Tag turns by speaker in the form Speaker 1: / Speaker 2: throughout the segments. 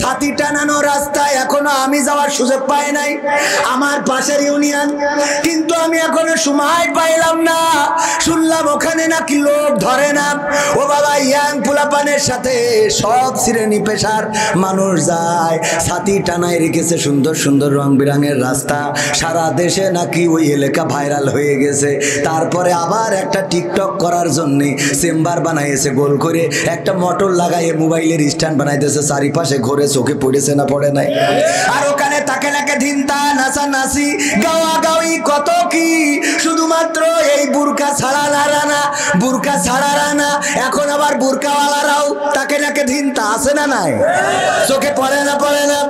Speaker 1: ছাতি টানানো রাস্তায় এখনো আমি যাওয়ার সুযোগ পাই নাই, আমার পাশের ইউনিয়ন, কিন্তু আমি এখনো সময় পাইলাম না। শুনলাম ওখানে নাকি লোক ধরে না। ও বাবা, ইয়াং পোলাপানের সাথে সব শ্রেণী পেশার মানুষ যায়। ছাতি টানায় রেখেছে, সুন্দর সুন্দর রং বেরঙের রাস্তা, সারা দেশে নাকি ওই এলাকা ভাইরাল হয়ে গেছে। তারপরে আবার একটা টিকটক করার জন্য চেম্বার বানাইছে গোল করে, একটা মোটর লাগাইয়ে মোবাইলের স্ট্যান্ড বানাইতেছে, চারিপাশে ঘুরে, চোখে পড়েছে না পড়ে নাই। আর ওখানে তাকে নাকে ধিনতা নাচানাচি গাওয়া গাওয়ি কত কি, শুধুমাত্র এই বুরকা ছাড়া না, বুরকা ছাড়া না। এখন আবার বুরকাওয়ালারাও তাকে নাকে ধিনতা আছে না নাই, চোখে পড়ে না পড়ে না।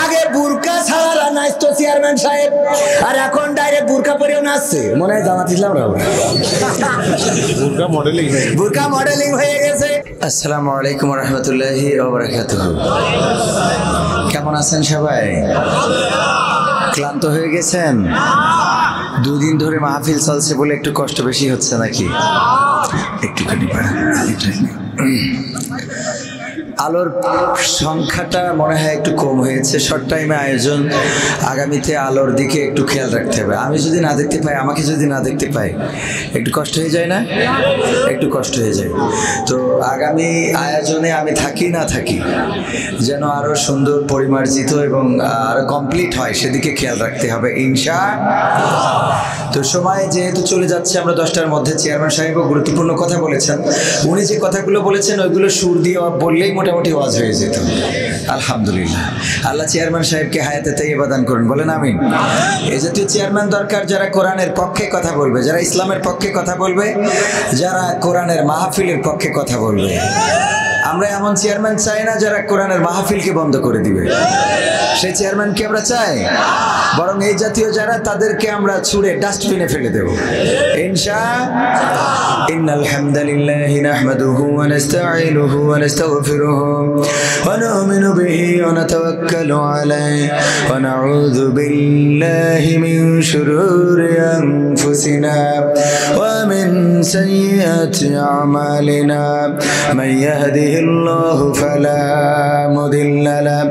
Speaker 1: আগে বুরকা ছাড়া নাচতো চেয়ারম্যান সাহেব, আর এখন ডাইরেক্ট বুরকা পরেও নাচছে। মনে হয় জামাত ইসলাম রাও বুরকা মডেলিং হয়ে গেছে। আসসালামু আলাইকুম ওয়া রাহমাতুল্লাহি ওয়া বারাকাতুহু। কেমন আছেন সবাই? ক্লান্ত হয়ে গেছেন? দুদিন ধরে মাহফিল চলছে বলে একটু কষ্ট বেশি হচ্ছে নাকি? একটুখানি আলোর সংখ্যাটা মনে হয় একটু কম হয়েছে, শর্ট টাইমে আয়োজন। আগামীতে আলোর দিকে একটু খেয়াল রাখতে হবে। আমি যদি না দেখতে পাই, আমাকে যদি না দেখতে পাই, একটু কষ্ট হয়ে যায় না? একটু কষ্ট হয়ে যায়। তো আগামী আয়োজনে আমি থাকি না থাকি, যেন আরো সুন্দর পরিমার্জিত এবং আরো কমপ্লিট হয়, সেদিকে খেয়াল রাখতে হবে ইনশাআল্লাহ। তো সময় যেহেতু চলে যাচ্ছে, আমরা 10টার মধ্যে, চেয়ারম্যান সাহেবও গুরুত্বপূর্ণ কথা বলেছেন। উনি যে কথাগুলো বলেছেন ওইগুলো সুর দিয়ে বললেই মোটামুটি ওয়াজ হয়ে যেত। আলহামদুলিল্লাহ, আল্লাহ চেয়ারম্যান সাহেবকে হায়াতে তাইয়্যিবা দান করুন, বলেন আমিন। এই জাতীয় চেয়ারম্যান দরকার, যারা কোরআনের পক্ষে কথা বলবে, যারা ইসলামের পক্ষে কথা বলবে, যারা কোরআনের মাহফিলের পক্ষে কথা বলবে। আমরা এমন চেয়ারম্যান চাই না যারা কোরআনের মাহফিলকে বন্ধ করে দিবে, সেই চেয়ারম্যানকে আমরা চাই। বরং এই জাতীয় যারা, তাদেরকে আমরা ছুঁড়ে ডাস্টবিনে ফেলে দেব ইনশাআল্লাহ। ইন্নাল হামদালিল্লাহি নাহমাদুহু ওয়া নাস্তাঈনুহু ওয়া নাস্তাগফিরুহু ওয়া নু'মিনু বিহি ওয়া নাতাওয়াক্কালু আলাইহি ওয়া নাউযু বিল্লাহি মিন শুরুরি আনফুসিনা ওয়া মিন সাইয়্যাতি আমালিনা মান ইয়াহদিহিল্লাহু ফালা মুদিল্লা লাহু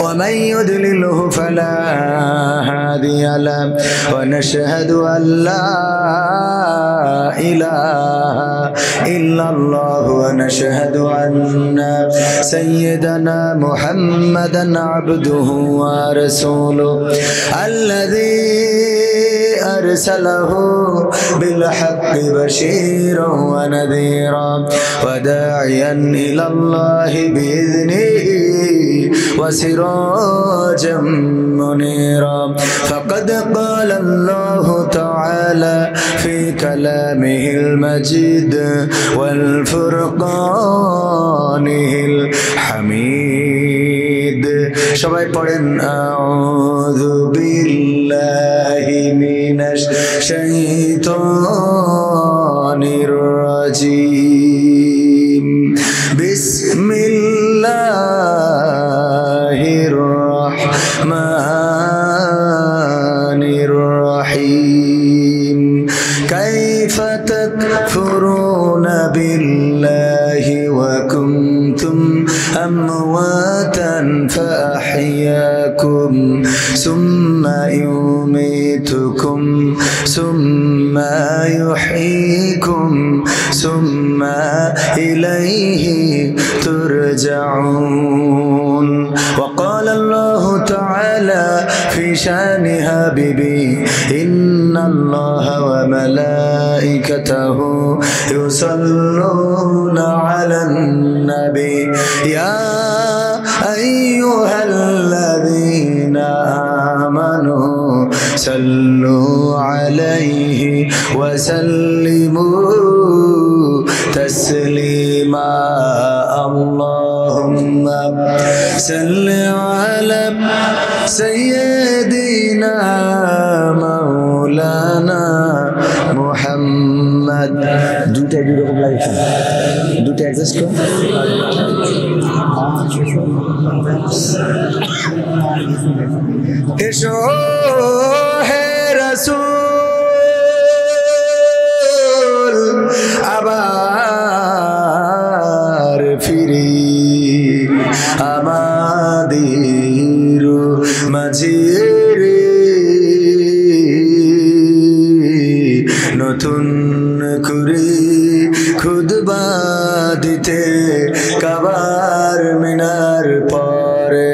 Speaker 1: ওয়া মান ইউদ্লিলহু ফালা هادي له ونشهد أن لا إله إلا الله ونشهد أن سيدنا محمدا عبده ورسوله الذي أرسله بالحق بشيرا ونذيرا وداعيا إلى الله بإذنه وسراجا منيرا فقد قال الله تعالى في كلامه المجيد والفرقانه الحميد সবাই পড়েন আউযু বিল্লাহি মিনাশ শাইতানির রাজীম বিসমিল্লাহির রাহমানির রহিম কাইফা তাকফুরুনা বিল্লাহি ওয়া কুনতুম আমওয়াতান ফাআহইয়াকুম সুম্মা ইউমীতুকুম সুম্মা ইউহয়ীকুম সুম্মা ইলাইহি তুরজাউন وقال الله تعالى في شان حبيبي إن الله وملائكته يصلون على النبي يا أيها الذين آمنوا صلوا عليه وسلموا تسليما اللهم صل على سيدنا مولانا محمد দুটো দুই রকম লাগে, দুটো অ্যাডজাস্ট করুন। এসো হে রাসূল আবার ফিরি আমাদের মাঝে রে নতুন করে খুদবা দিতে কাবার মিনার পরে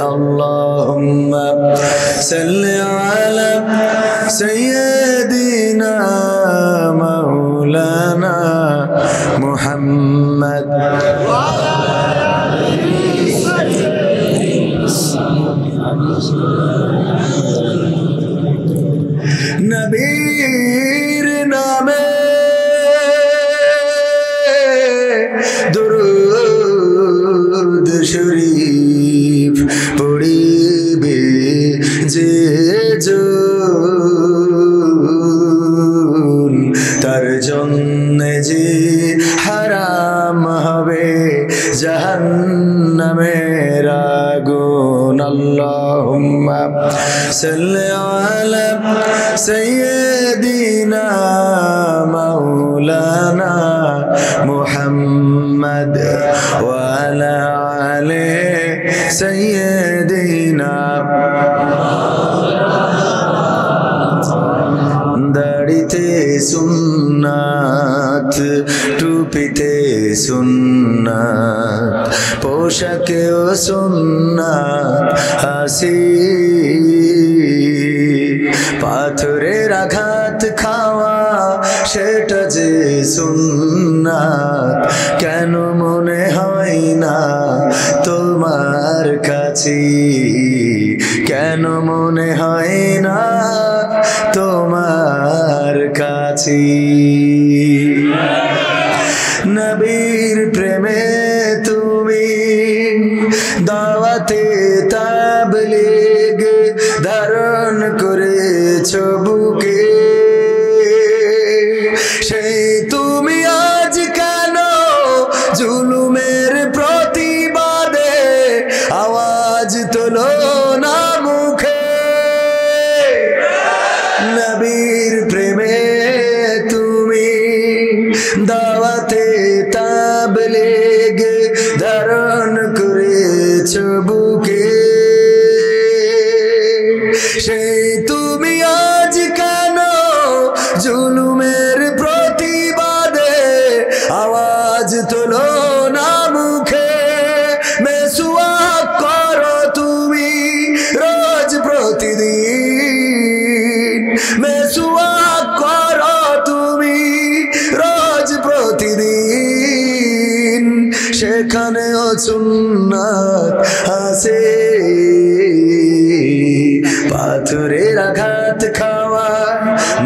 Speaker 1: আল্লাহুম্মা সাল্লি আলা সাইয়্যিদিনা মাওলানা মুহাম্মদ নবীর নামে দুরূদ শরীফ পড়িবে যে জন তার জন্যে যে হারাম হবে জাহান্নামের আগুন আল্লাহুম্মা সাল্লি আলা সাইয়্যিদিনা মাওলানা মুহাম্মদ ওয়া আলা আলি সাইয়্যিদিনা দাড়িতে সুন্নাত টুপিতে সুন্নাত পোশাকেও সুন্নাত হাসি পাথরের আঘাত খাওয়া সেটা যে সুন্নাত কেন মনে হয় না তোমার কাছে কেন মনে হয় না তোমার কাছে নবীর প্রেমে তুমি দাওয়াতে তাবলীগ ধারণ করেছো বুকে সেই তুমি আজ কেন জুলুমের প্রতিবাদে আওয়াজ তোলো না মুখে নবীর প্রেমে তুমি দাওয়াতে তাবলীগ ধারণ করেছো বুকে সেই তুমি আজ কেন জুলুমের প্রতিবাদে আওয়াজ তোলো না মুখে মেসওয়াক করো তুমি রোজ প্রতিদিন মেসওয়াক করো তুমি রোজ প্রতিদিন সেখানেও সুন্নাত আছে পাথরের আঘাত খাওয়া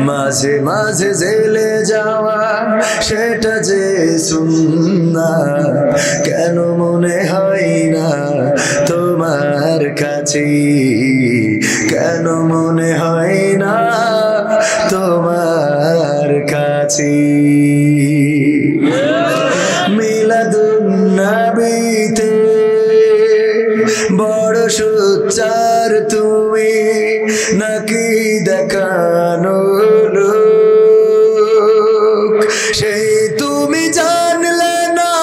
Speaker 1: মাঝে মাঝে জেলে যাওয়া সেটা যে সুন্নাত কেন মনে হয় না তোমার কাছে কেন মনে হয় না তোমার কাছে মিলাদুন নবীতে বড় সোচ্চার তুমি নাকি দেখানো লোক সেই তুমি জানলে না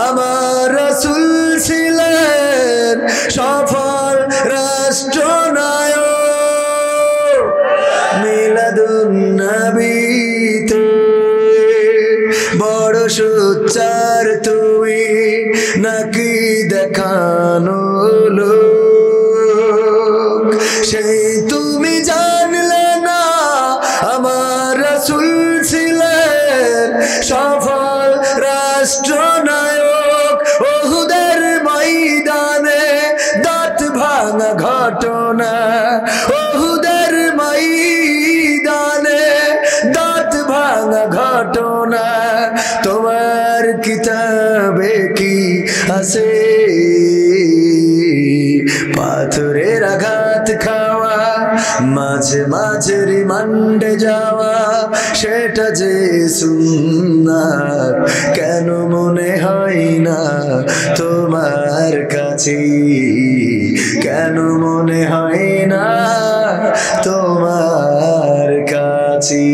Speaker 1: আমার রাসূল ছিলেন সফল রাষ্ট্রনায়ক মিলাদুন নবীতে বড় সোচ্চার তুমি নাকি দেখানো লোক সেই তুমি জানলে না আমার রাসূল ছিলেন সফল রাষ্ট্রনায়ক ওহুদের ময়দানে দাঁত ভাঙা ঘটনা ওহুদের ময়দানে দাঁত ভাঙা ঘটনা তোমার কিতাবে কি আছে পাথরের আঘাত খাওয়া মাঝে মাঝে রিমান্ডে যাওয়া সেটা যে সুন্নাত কেন মনে হয় না তোমার কাছে কেন মনে হয় না তোমার কাছে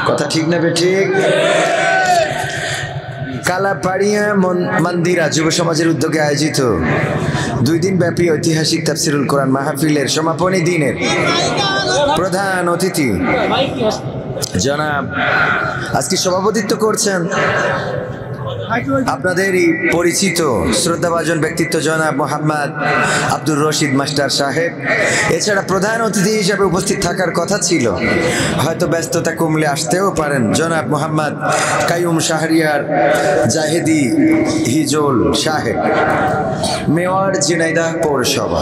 Speaker 1: কথা ঠিক না বে ঠিক কালা পাড়িয়া মন্দিরা যুব সমাজের উদ্যোগে আয়োজিত 2 দিন ব্যাপী ঐতিহাসিক তাফসিরুল কোরআন মাহফিলের সমাপনী দিনের প্রধান অতিথি জনাব আজকে সভাপতিত্ব করছেন আপনাদেরই পরিচিত শ্রদ্ধাভাজন ব্যক্তিত্ব জনাব মোহাম্মদ আব্দুর রশিদ মাস্টার সাহেব। এছাড়া প্রধান অতিথি হিসেবে উপস্থিত থাকার কথা ছিল, হয়তো ব্যস্ততা কমলে আসতেও পারেন, জনাব মোহাম্মদ কাইয়ুম শাহরিয়ার জাহেদি হিজল সাহেব, মেয়র ঝিনাইদহ পৌরসভা।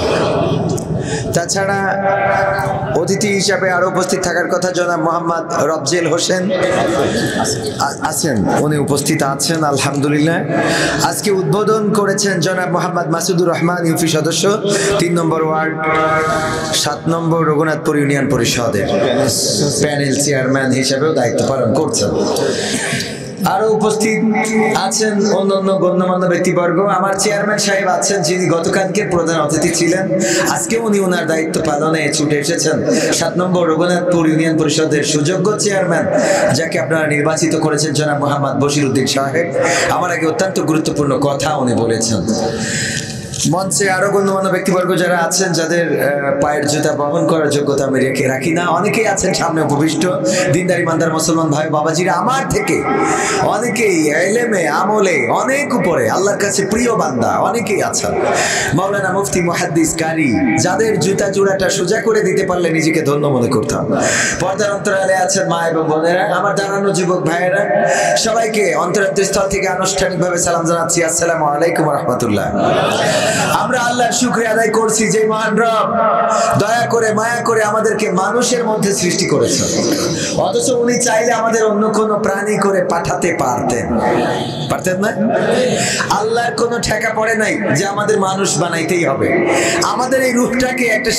Speaker 1: তাছাড়া অতিথি হিসাবে আরো উপস্থিত থাকার কথা জনাব মোহাম্মদ রফজেল হোসেন আছেন, উনি উপস্থিত আছেন আলহামদুলিল্লাহ। আজকে উদ্বোধন করেছেন জনাব মোহাম্মদ মাসুদুর রহমান, ইউপি সদস্য, 3 নম্বর ওয়ার্ড, 7 নম্বর রঘুনাথপুর ইউনিয়ন পরিষদের প্যানেল চেয়ারম্যান হিসেবেও দায়িত্ব পালন করছেন। আরো উপস্থিত আছেন অন্যান্য গণ্যমান্য ব্যক্তিবর্গ। আমার চেয়ারম্যান সাহেব আছেন, যিনি গতকালকে প্রধান অতিথি ছিলেন, আজকে উনি ওনার দায়িত্ব পালনে ছুটে এসেছেন। 7 নম্বর রঘুনাথপুর ইউনিয়ন পরিষদের সুযোগ্য চেয়ারম্যান, যাকে আপনারা নির্বাচিত করেছেন, জনাব মোহাম্মদ বশির উদ্দিন সাহেব। আমার আগে অত্যন্ত গুরুত্বপূর্ণ কথা উনি বলেছেন। মঞ্চে আরো গণ্যমান্য ব্যক্তিবর্গ যারা আছেন, যাদের পায়ের জুতা বহন করার যোগ্যতা আমি রেখে রাখি না, অনেকেই আছেন সামনে উপবিষ্ট, দিনদার ইমানদার মুসলমান ভাই বাবাজিরা, আমার থেকে অনেকেই ইলমে আমলে অনেক উপরে, আল্লাহর কাছে প্রিয় বান্দা অনেকেই আছেন। মাওলানা মুফতি মুহাদ্দিস কারি, যাদের জুতা জোড়াটা সোজা করে দিতে পারলে নিজেকে ধন্য মনে করতাম। পর্দার অন্তরালে আছেন মা এবং বোনেরা, আমার দাঁড়ানো যুবক ভাইয়েরা, সবাইকে অন্তরাত্মস্থল থেকে আনুষ্ঠানিকভাবে সালাম জানাচ্ছি, আসসালামু আলাইকুম ওয়া রাহমাতুল্লাহ। আমরা আল্লাহর শুকরিয়া আদায় করছি যে মহান রব দয়া করে মায়া করে আমাদেরকে মানুষের মধ্যে সৃষ্টি করেছেন, অথচ উনি চাইলে আমাদের অন্য কোনো প্রাণী করে পাঠাতে পারতেন না। আল্লাহর কোনো ঠেকা পড়ে নাই যে আমাদের মানুষ বানাইতেই হবে। আমাদের এই রূহটাকে একটা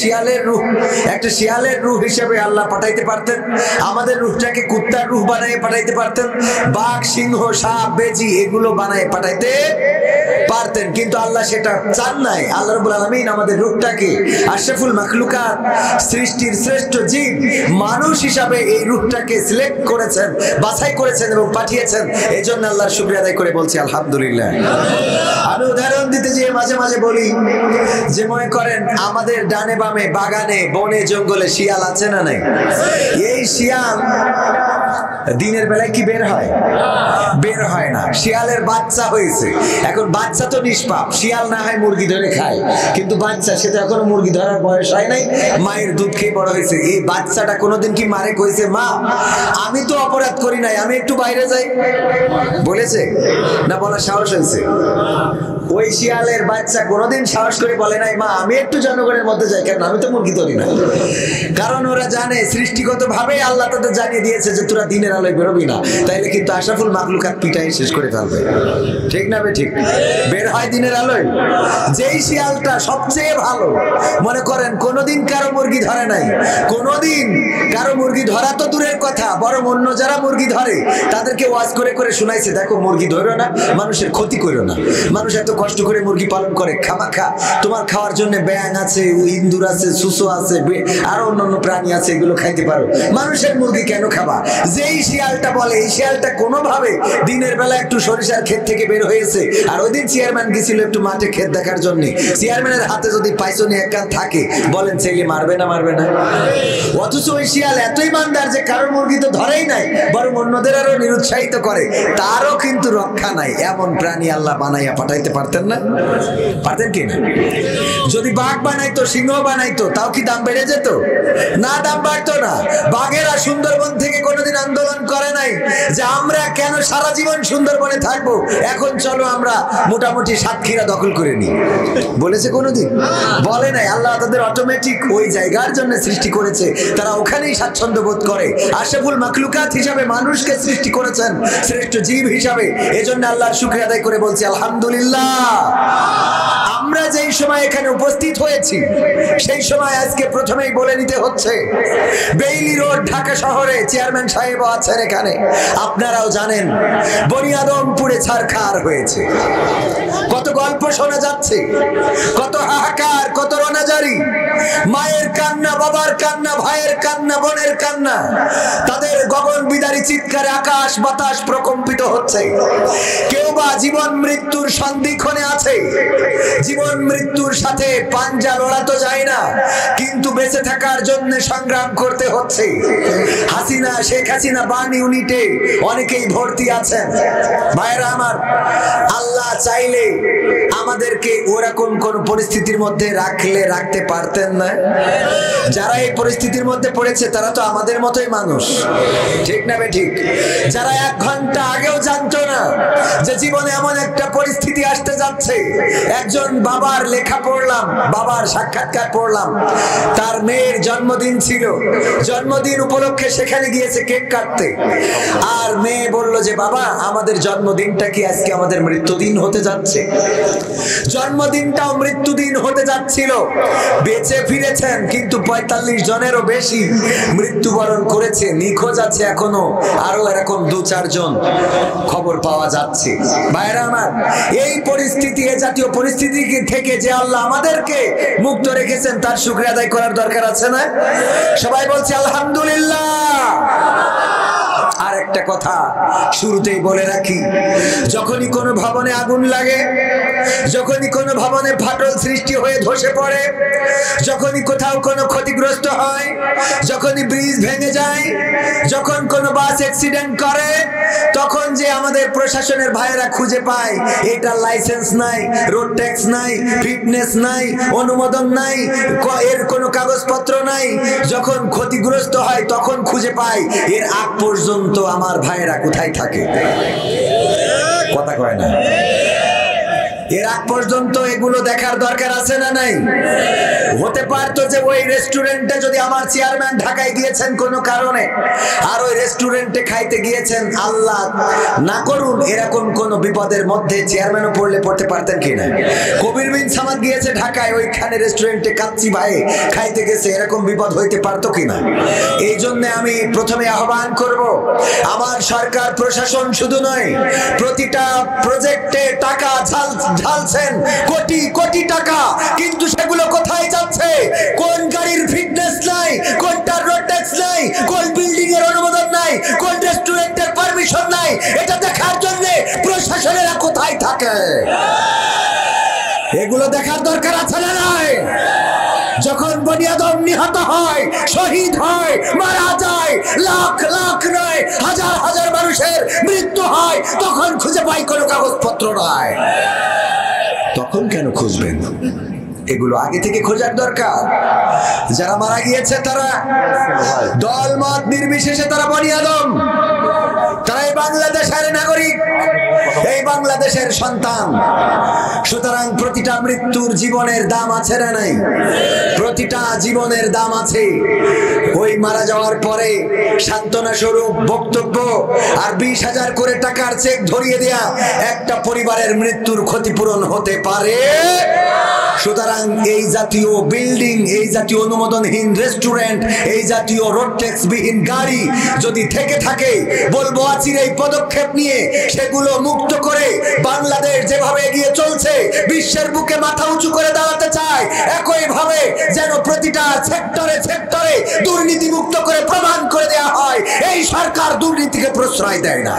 Speaker 1: শিয়ালের রূহ হিসেবে আল্লাহ পাঠাইতে পারতেন, আমাদের রূহটাকে কুত্তার রূহ বানাই পাঠাইতে পারতেন, বাঘ সিংহ সাপ বেজি এগুলো বানাই পাঠাইতে পারতেন, কিন্তু আল্লাহ সেটা চান নাই। আল্লাহ রাব্বুল আলামিন আমাদের রূহটাকে আশরাফুল মাখলুকাত, সৃষ্টির শ্রেষ্ঠ জীব মানুষ হিসাবে এই রূহটাকে সিলেক্ট করেছেন, বাছাই করেছেন এবং পাঠিয়েছেন। এই জন্য আল্লাহর শুকরিয়া আদায় করে বলছি আলহামদুলিল্লাহ। আমি উদাহরণ দিতে যেয়ে মাঝে মাঝে বলি যে, মনে করেন আমাদের ডানে বামে বাগানে বনে জঙ্গলে শিয়াল আছে না নাই? এই শিয়াল দিনের বেলায় কি বের হয়? বের হয় না। শিয়ালের বাচ্চা হয়েছে, এখন বাচ্চা তো নিষ্পাপ, শিয়াল না হয় মুরগি ধরে খায়, কিন্তু বাচ্চা সেটা এখনো মুরগি ধরার বয়স হয় নাই, মায়ের দুধ খেয়ে বড় হয়েছে। এই বাচ্চাটা কোনোদিন কি মারে কইছে, মা আমি তো অপরাধ করি নাই, আমি একটু বাইরে যাই? বলেছে না? বলার সাহস হয়েছে? ওই শিয়ালের বাচ্চা কোনোদিন সাহস করে বলে নাই, মা আমি একটু জনগণের মধ্যে যাই, কেন আমি তো মুরগি ধরি না। কারণ ওরা জানে সৃষ্টিগত ভাবে আল্লাহ তাদের জানিয়ে দিয়েছে যে তোরা দিনের আলোয় বেরোবি না, তাইলে কিন্তু আশরাফুল মাখলুকাত পিটাই শেষ করে ফেলবে। ঠিক না বে ঠিক? বের হয় দিনের আলোয়। যেই শিয়ালটা সবচেয়ে ভালো, মনে করেন কোনোদিন কারো মুরগি ধরে নাই, কোনোদিন কারো মুরগি ধরা তো দূরের কথা, বরং অন্য যারা মুরগি ধরে তাদেরকে ওয়াজ করে করে শুনাইছে, দেখো মুরগি ধরো না, মানুষের ক্ষতি করো না, মানুষ এত কষ্ট করে মুরগি পালন করে, খামাখা তোমার খাওয়ার জন্য ব্যাঙ আছে, ইন্দুর আছে, সুসো আছে, আরো অন্যান্য প্রাণী আছে, এগুলো খাইতে পারো, মানুষের মুরগি কেন খাবা? যেই শিয়ালটা বলে, এই শিয়ালটা কোনোভাবে দিনের বেলা একটু সরিষার ক্ষেত থেকে বের হয়েছে, আর ওই দিন চেয়ারম্যান গেছিল একটু মাঠে ক্ষেত দেখার জন্য, চেয়ারম্যানের হাতে যদি পাইসনি এক কান থাকে, বলেন ছেলে মারবে না? মারবে না? অথচ ওই শিয়াল এত ইমানদার যে কারোর মুরগি তো ধরেই নাই, বরং অন্যদের আরো নিরুৎসাহিত করে, তারও কিন্তু রক্ষা নাই। এমন প্রাণী আল্লাহ বানাইয়া পাঠাইতে পারতেন না? পারতেন কি না? যদি বাঘ বানাইতো, সিংহ বানাইতো, তাও কি দাম বেড়ে যেত? না, দাম বাড়তো না। বাঘেরা সুন্দরবন থেকে কোনোদিন আন্দোলন করে নাই যে আমরা কেন সারা জীবন সুন্দরবনে থাকবো, এখন চলো আমরা মোটামুটি সাতক্ষীরা দখল করে নিই, বলেছে কোনোদিন? বলে নাই। আল্লাহ তাদের অটোমেটিক ওই জায়গার জন্য সৃষ্টি করেছে, তারা ওখানেই স্বাচ্ছন্দ্য বোধ করে। আশরাফুল মাখলুকাত হিসাবে মানুষকে সৃষ্টি করেছেন, শ্রেষ্ঠ জীব হিসাবে। এজন্য আল্লাহর শুকরিয়া আদায় করে বলছি আলহামদুলিল্লাহ। আমরা যেই সময় এখানে উপস্থিত হয়েছি, সেই সময় আজকে প্রথমেই বলে নিতে হচ্ছে, বেইলি রোড ঢাকা শহরে চেয়ারম্যান সাহেব আছেন এখানে, আপনারাও জানেন বনিয়াদমপুরে ছারখার হয়েছে। কত গল্প শোনা যাচ্ছে, কত হাহাকার, কত রোনাজারি, মায়ের কান্না, বাবার কান্না, ভাইয়ের কান্না, বোনের কান্না, তাদের গগন বিদারী চিৎকারে আকাশ বাতাস প্রকম্পিত হচ্ছে। কেউ বা জীবন মৃত্যুর সন্ধিক্ষণে আছে, জীবন মৃত্যুর সাথে পাঞ্জা লড়াতো যায় না, কিন্তু বেঁচে থাকার জন্য সংগ্রাম করতে হচ্ছে। হাসিনা, শেখ হাসিনা বার্ন ইউনিটে অনেকেই ভর্তি আছেন। ভাইরা আমার, আল্লাহ চাইলে আমাদেরকে ওরকম কোন পরিস্থিতির মধ্যে রাখতে পারতেন না। যারা এই পরিস্থিতির মধ্যে পড়েছে তারা তো আমাদের মতোই মানুষ, ঠিক না ঠিক? যারা 1 ঘন্টা আগেও জানতো না যে জীবনে এমন একটা পরিস্থিতি আসতে যাচ্ছে। একজন বাবার লেখা পড়লাম, বাবার সাক্ষাৎকার পড়লাম, তার মেয়ের জন্মদিন ছিল, জন্মদিন উপলক্ষে সেখানে গিয়েছে কেক কাটতে, আর মেয়ে বলল যে বাবা আমাদের জন্মদিনটা কি আজকে আমাদের মৃত্যুদিন হতে যাচ্ছে? জন্মদিনটাও মৃত্যুদিন হতে যাচ্ছিল। বেঁচে ফিরেছেন, কিন্তু 45 জনেরও বেশি মৃত্যুবরণ করেছে, নিখোঁজ আছে এখনো আরো এরকম 2-4 জন খবর পাওয়া যাচ্ছে। ভাইরা আমার, এই পরিস্থিতি, এ জাতীয় পরিস্থিতি থেকে যে আল্লাহ আমাদেরকে মুক্ত রেখেছেন তার শুকরিয়া আদায় করার দরকার আছে না? সবাই বলছে আলহামদুলিল্লাহ। আর একটা কথা শুরুতেই বলে রাখি, যখনই কোনো ভবনে আগুন লাগে, যখনই কোনো ভবনে ফাটল সৃষ্টি হয়ে ধসে পড়ে, যখনই কোথাও কোনো ক্ষতিগ্রস্ত হয়, যখনই ব্রিজ ভেঙে যায়, যখন কোনো বাস অ্যাক্সিডেন্ট করে, তখন যে আমাদের প্রশাসনের ভাইয়েরা খুঁজে পায় এটার লাইসেন্স নাই, রোড ট্যাক্স নাই, ফিটনেস নাই, অনুমোদন নাই, এর কোনো কাগজপত্র নাই, যখন ক্ষতিগ্রস্ত হয় তখন খুঁজে পায় এর আগ পর্যন্ত আমার ভাইয়েরা কোথায় থাকে? কথা কয় না। এর আগ পর্যন্ত এগুলো দেখার দরকার আছে না নাই? হতে পারতো যে ওই রেস্টুরেন্টে যদি আমার চেয়ারম্যান ঢাকায় গিয়েছেন কোনো কারণে, আর ওই রেস্টুরেন্টে খাইতে গিয়েছেন, আল্লাহ না করুন এরকম কোন বিপদের মধ্যে চেয়ারম্যানও পড়তে পারতেন কিনা? কবির বিন সামাদ গিয়েছে ঢাকায়, ওইখানে রেস্টুরেন্টে কাচ্চি ভাই খাইতে গেছে, এরকম বিপদ হইতে পারতো কিনা? এই জন্য আমি প্রথমে আহ্বান করব, আমার সরকার প্রশাসন শুধু নয়, প্রতিটা প্রজেক্টে টাকা ঢালছেন, কোটি কোটি টাকা, কিন্তু সেগুলো কোথায় যাচ্ছে? কোন গাড়ির ফিটনেস নাই, কোনটার রোড ট্যাক্স নাই, কোন বিল্ডিং এর অনুমোদন নাই, কোন রেস্টুরেন্টের পারমিশন নাই, এটা দেখার জন্য প্রশাসনেরা কোথায় থাকে? এগুলো দেখার দরকার আছে না নাই? যখন বনি আদম নিহত হয়, শহীদ হয়, মারা যায়, লাখ লাখ নয় হাজার হাজার মানুষের মৃত্যু হয়, তখন খুঁজে পাই কোনো কাগজপত্র নয়। তখন কেন খুঁজবেন? এগুলো আগে থেকে খোঁজার দরকার। যারা মারা গিয়েছে তারা দল মত নির্বিশেষে তারা বনি আদম, তারা এই বাংলাদেশের নাগরিক, এই বাংলাদেশের সন্তান। সুতরাং প্রতিটা মৃত্যুর জীবনের দাম আছে না নাই? প্রতিটা জীবনের দাম আছে। ওই মারা যাওয়ার পরে সান্ত্বনা স্বরূপ বক্তব্য আর 20,000 করে টাকার চেক ধরিয়ে দেয়া একটা পরিবারের মৃত্যুর ক্ষতিপূরণ হতে পারে। সুতরাং এই জাতীয় বিল্ডিং, এই জাতীয় অনুমোদনহীন রেস্টুরেন্ট, এই জাতীয় রোড ট্যাক্স বিহীন গাড়ি যদি থেকে থাকে, বলবো আচিরেই পদক্ষেপ নিয়ে সেগুলো মুক্ত করে বাংলাদেশ যেভাবে এগিয়ে চলছে, বিশ্বের বুকে মাথা উঁচু করে দাঁড়াতে চায়, একইভাবে যেন প্রতিটা সেক্টরে সেক্টরে দুর্নীতি মুক্ত করে প্রমাণ করে দেওয়া হয় এই সরকার দুর্নীতিকে প্রশ্রয় দেয় না।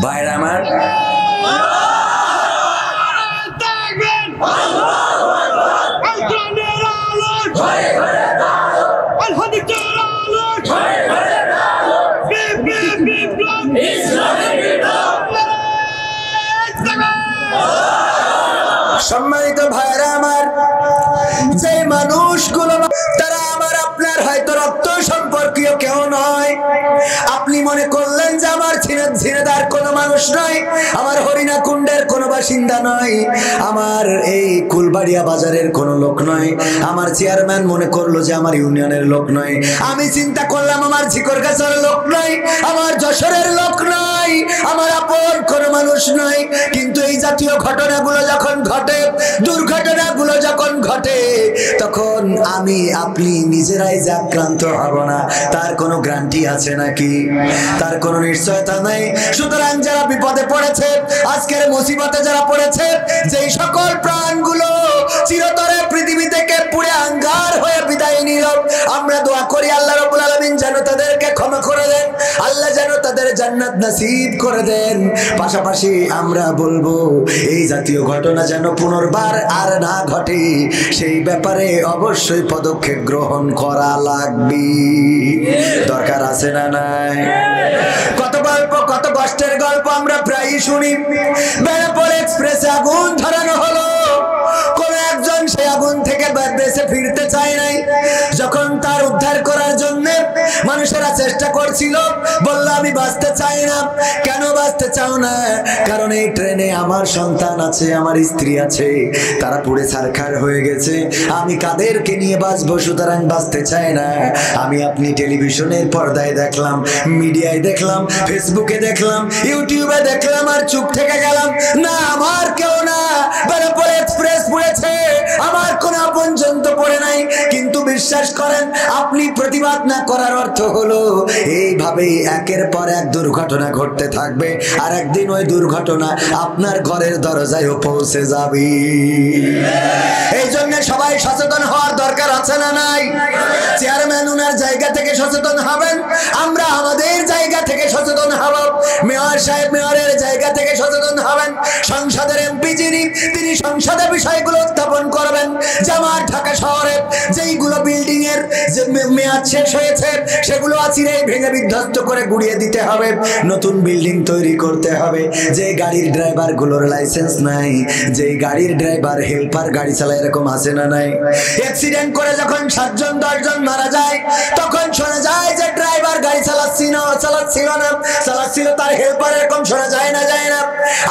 Speaker 1: ভাইরা আমার, সম্মানিত ভাইরা আমার, যে মানুষগুলো তারা আমার আপনার হয়তো রক্ত সম্পর্কীয় কেউ নয়, আপনি মনে করলেন যে আমার ঝিনেদার কোনো মানুষ নয়, আমার হরিণা কুণ্ডের কোনো বাসিন্দা নয়, আমার এই কুলবাড়িয়া বাজারের কোনো লোক নয়, আমার চেয়ারম্যান মনে করলো যে আমার ইউনিয়নের লোক নয়, আমি চিন্তা করলাম আমার ঝিকরগাছার লোক নয়, আমার যশোরের লোক নয়, আমার আপন কোনো মানুষ দোষ নয়, কিন্তু এই জাতীয় ঘটনাগুলো যখন ঘটে, দুর্ঘটনাগুলো যখন ঘটে, তখন আমি আপনি নিজেরাই যে আক্রান্ত হব না তার কোনো গ্যারান্টি আছে নাকি? তার কোনো নিশ্চয়তা নেই। সুতরাং যারা বিপদে পড়েছে, আজকের মুসিবতে যারা পড়েছে, যেই সকল প্রাণগুলো চিরতরে পৃথিবী থেকে পুড়ে আঙ্গার হয়ে বিদায় নিল, আমরা দোয়া করি আল্লাহ রাব্বুল আলামিন যেন তাদেরকে ক্ষমা করে দেন, আল্লাহ যেন তাদের জান্নাত নসিব করে দেন। পাশাপাশি আমরা বলবো এই জাতীয় ঘটনা যেন পুনর্বার আর না ঘটে, সেই ব্যাপারে অবশ্যই পদক্ষেপ গ্রহণ করা লাগবে। দরকার আছে না নাই? কত গল্প, কত কষ্টের গল্প আমরা প্রায়ই শুনি। বেনাপোল এক্সপ্রেসে আগুন ধরানো হলো, কোন একজন সেই আগুন থেকে দেশে ফিরতে চায় নাই। যখন তার উদ্ধার করার জন্য মানুষেরা চেষ্টা করছিল, বলল আমি বাঁচতে চাই না। কেন বাঁচতে চাও না? কারণ এই ট্রেনে আমার সন্তান আছে, আমার স্ত্রী আছে, তারা পুড়ে ছারখার হয়ে গেছে, আমি কাদেরকে নিয়ে বাঁচবো? সুতরাং বাঁচতে চাই না। আমি আপনি টেলিভিশনের পর্দায় দেখলাম, মিডিয়ায় দেখলাম, ফেসবুকে দেখলাম, ইউটিউবে দেখলাম, আর চুপ থেকে গেলাম। না, আমার কেউ না, বেনাপোল এক্সপ্রেস পড়েছে, আমার কোন আপনজন তো পড়ে নাই। কিন্তু বিশ্বাস করেন, আপনি প্রতিবাদ না করার অর্থ হলো এইভাবেই একের পর এক দুর্ঘটনা ঘটতে থাকবে, আর একদিন ওই দুর্ঘটনা আপনার ঘরের দরজায়ও পৌঁছে যাবে। এই জন্য সবাই সচেতন হওয়ার দরকার আছে না নাই? চেয়ারম্যান ওনার জায়গা থেকে সচেতন হবেন, আমরা আমাদের জায়গা থেকে সচেতন হব, মেয়র সাহেব মেয়রের জায়গা থেকে সচেতন হবেন, সংসদের এমপি যিনি তিনি সংসদে বিষয়গুলো উত্থাপন করবেন। যে আমার ঢাকা শহরে যেইগুলো বিল্ডিং এর যে মেয়াদ শেষ হয়েছে, সেগুলো আছিরেই ভেঙে বিধ্বস্ত করে গুড়িয়ে দিতে হবে, নতুন বিল্ডিং তৈরি করতে হবে। যে গাড়ির ড্রাইভার গুলোর লাইসেন্স নাই, যে গাড়ির ড্রাইভার হেল্পার গাড়ি চালায়, এরকম আছে না নাই? অ্যাক্সিডেন্ট করে যখন 7 জন 10 জন মারা যায়, তখন শোনা যায় যে ড্রাইভার গাড়ি চালাচ্ছিল না, চালাচ্ছিল তার হেল্পার, এরকম শোনা যায় না? যায় না?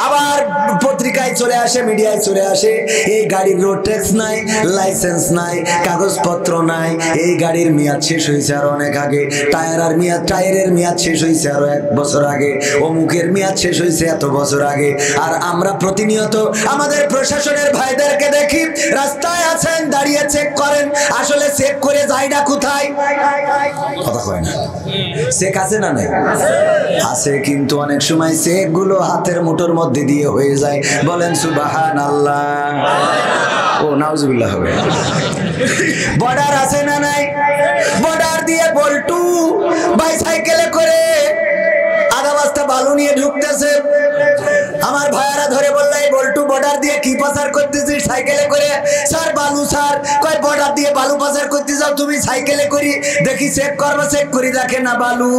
Speaker 1: আবার পত্রিকায় চলে আসে, মিডিয়ায় চলে আসে, এই গাড়ির রোড ট্যাক্স নাই, লাইসেন্স নাই, কাগজপত্র নাই, এই গাড়ির মেয়াদ শেষ হয়েছে আর অনেক আগে, টায়ারের মেয়াদ শেষ হয়েছে আরো 1 বছর আগে, অমুকের মেয়াদ শেষ হয়েছে এত বছর আগে। আর আমরা প্রতিনিয়ত আমাদের প্রশাসনের ভাইদেরকে দেখি রাস্তায় আছেন, দাঁড়িয়ে চেক করেন, আসলে চেক করে যায়টা কোথায়? কথা কয় না। চেক আছে না নাই? আছে, কিন্তু অনেক সময় চেক গুলো হাতের মুঠোর মধ্যে দিয়ে হয়ে যায়। বলেন সুবহানাল্লাহ। ও নাউজুবিল্লাহ হবে। বর্ডার আছে না নাই? বর্ডার দিয়ে বল্টু বাইসাইকেলে করে আধা বস্তা বালু নিয়ে ঢুকতেছে। আমার ভাইয়ারা ধরে বললো, এই বল্টু বর্ডার দিয়ে কি পাচার করতেছিস সাইকেলে করে? স্যার বালু স্যার। কয় বর্ডার দিয়ে বালু পাচার করতে যাও তুমি সাইকেলে করি? দেখি চেক করবো, চেক করি, দেখে না বালু।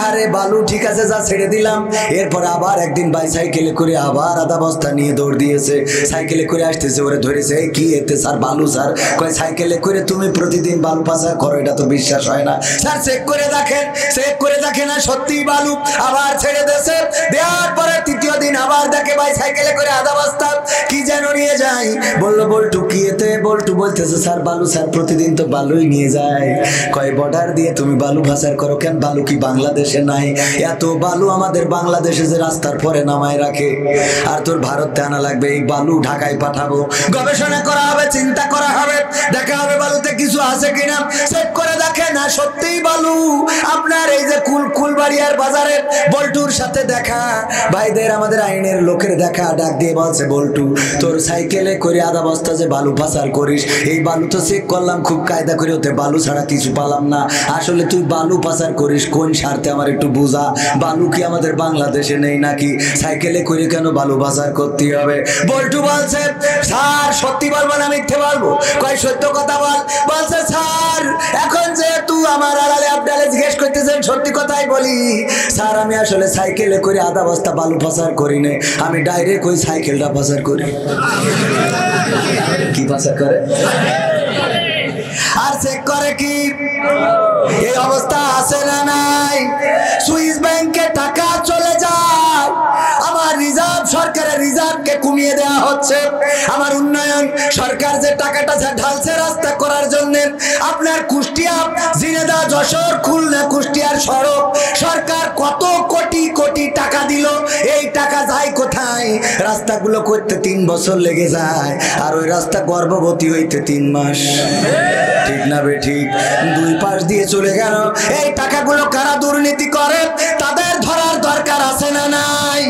Speaker 1: আরে বালু ঠিক আছে, যা ছেড়ে দিলাম। এরপর আবার একদিন বাইসাইকেলে করে আবার আধা বস্তা নিয়ে দৌড় দিয়েছে, সাইকেলে করে আসতেছে, ওরে ধরেছে, এই কি এতে? স্যার বালু স্যার। কয় সাইকেলে করে তুমি প্রতিদিন বালু পাচার করো, এটা তো বিশ্বাস হয় না। স্যার চেক করে দেখেন, চেক করে দেখে না সত্যি বালু। আবার ছেড়ে দেছে, দেওয়ার পরে তৃতীয় দিন আবার দেখে বাইসাইকেলে করে আধা বস্তা কি যেন নিয়ে যায়। বললো বল্টু কি এতে? বল্টু বলতেছে, স্যার বালু স্যার, প্রতিদিন তো বালুই নিয়ে যায়। কয় বর্ডার দিয়ে তুমি বালু পাচার করো কেন? বালু কি বাংলাদেশে নাই? এত বালু আমাদের বাংলাদেশে যে রাস্তার পরে নামায় রাখে, আর তোর ভারতে আনা লাগবে, এই বালু ঢাকায় পাঠাবো, গবেষণা করা হবে, চিন্তা করা হবে, দেখা হবে বালুতে কিছু আছে কিনা, চেক করে দেখে না সত্যিই বালু। আপনার এই যে কুলবাড়িয়ার বাজারে বল্টুর সাথে দেখা, ভাইদের আমাদের আইনের লোকের দেখা, ডাক দিয়ে বলছে, বল্টু তোর সাইকেলে করে আধা বস্তা যে বালু পাচার করিস, এই বালু তো চেক করলাম খুব কায়দা করে, ওতে বালু ছাড়া কিছু পালাম না। আসলে তুই বালু পাচার করিস কোন স্বার্থে আমার একটু বুঝা। বালু কি আমাদের বাংলাদেশে নেই নাকি? সাইকেলে করে কেন বালু পাচার করতে হবে? বল্টু বলছে, স্যার সত্যি বলবো না মিথ্যে বলবো? কয় সত্য কথা বল। বলছে, স্যার এখন যেহেতু আমার আড়ালে আপনারা জিজ্ঞেস করতেছেন, সত্যি কথাই বলি স্যার, আমি আসলে সাইকেলে করে আধা বস্তা বালু পাচার করি না, আমি ডাইরেক্ট ওই সাইকেলটা পাচার করি। কি পাচার করে? আর চেক করে কি? এই অবস্থা আছে না নাই? সুইস ব্যাংকে টাকা চলে যায়, আমার রিজার্ভ সরকারের রিজার্ভকে কমিয়ে দেওয়া হচ্ছে। আমার উন্নয়ন সরকার যে টাকাটা ঢালছে রাস্তা করার জন্য, আপনার কুষ্টিয়া, ঝিনাইদহ, যশোর, খুলনা, কুষ্টিয়ার সড়ক সরকার কত কোটি কোটি টাকা দিল, এই টাকা যায় কোথায়? রাস্তাগুলো করতে 3 বছর লেগে যায়, আর ওই রাস্তা গর্ভবতী হইতে 3 মাস। ঠিক না বে ঠিক? 2 পাশ দিয়ে চলে গেল। এই টাকাগুলো কারা দুর্নীতি করে তাদের ধরার দরকার আছে না নাই?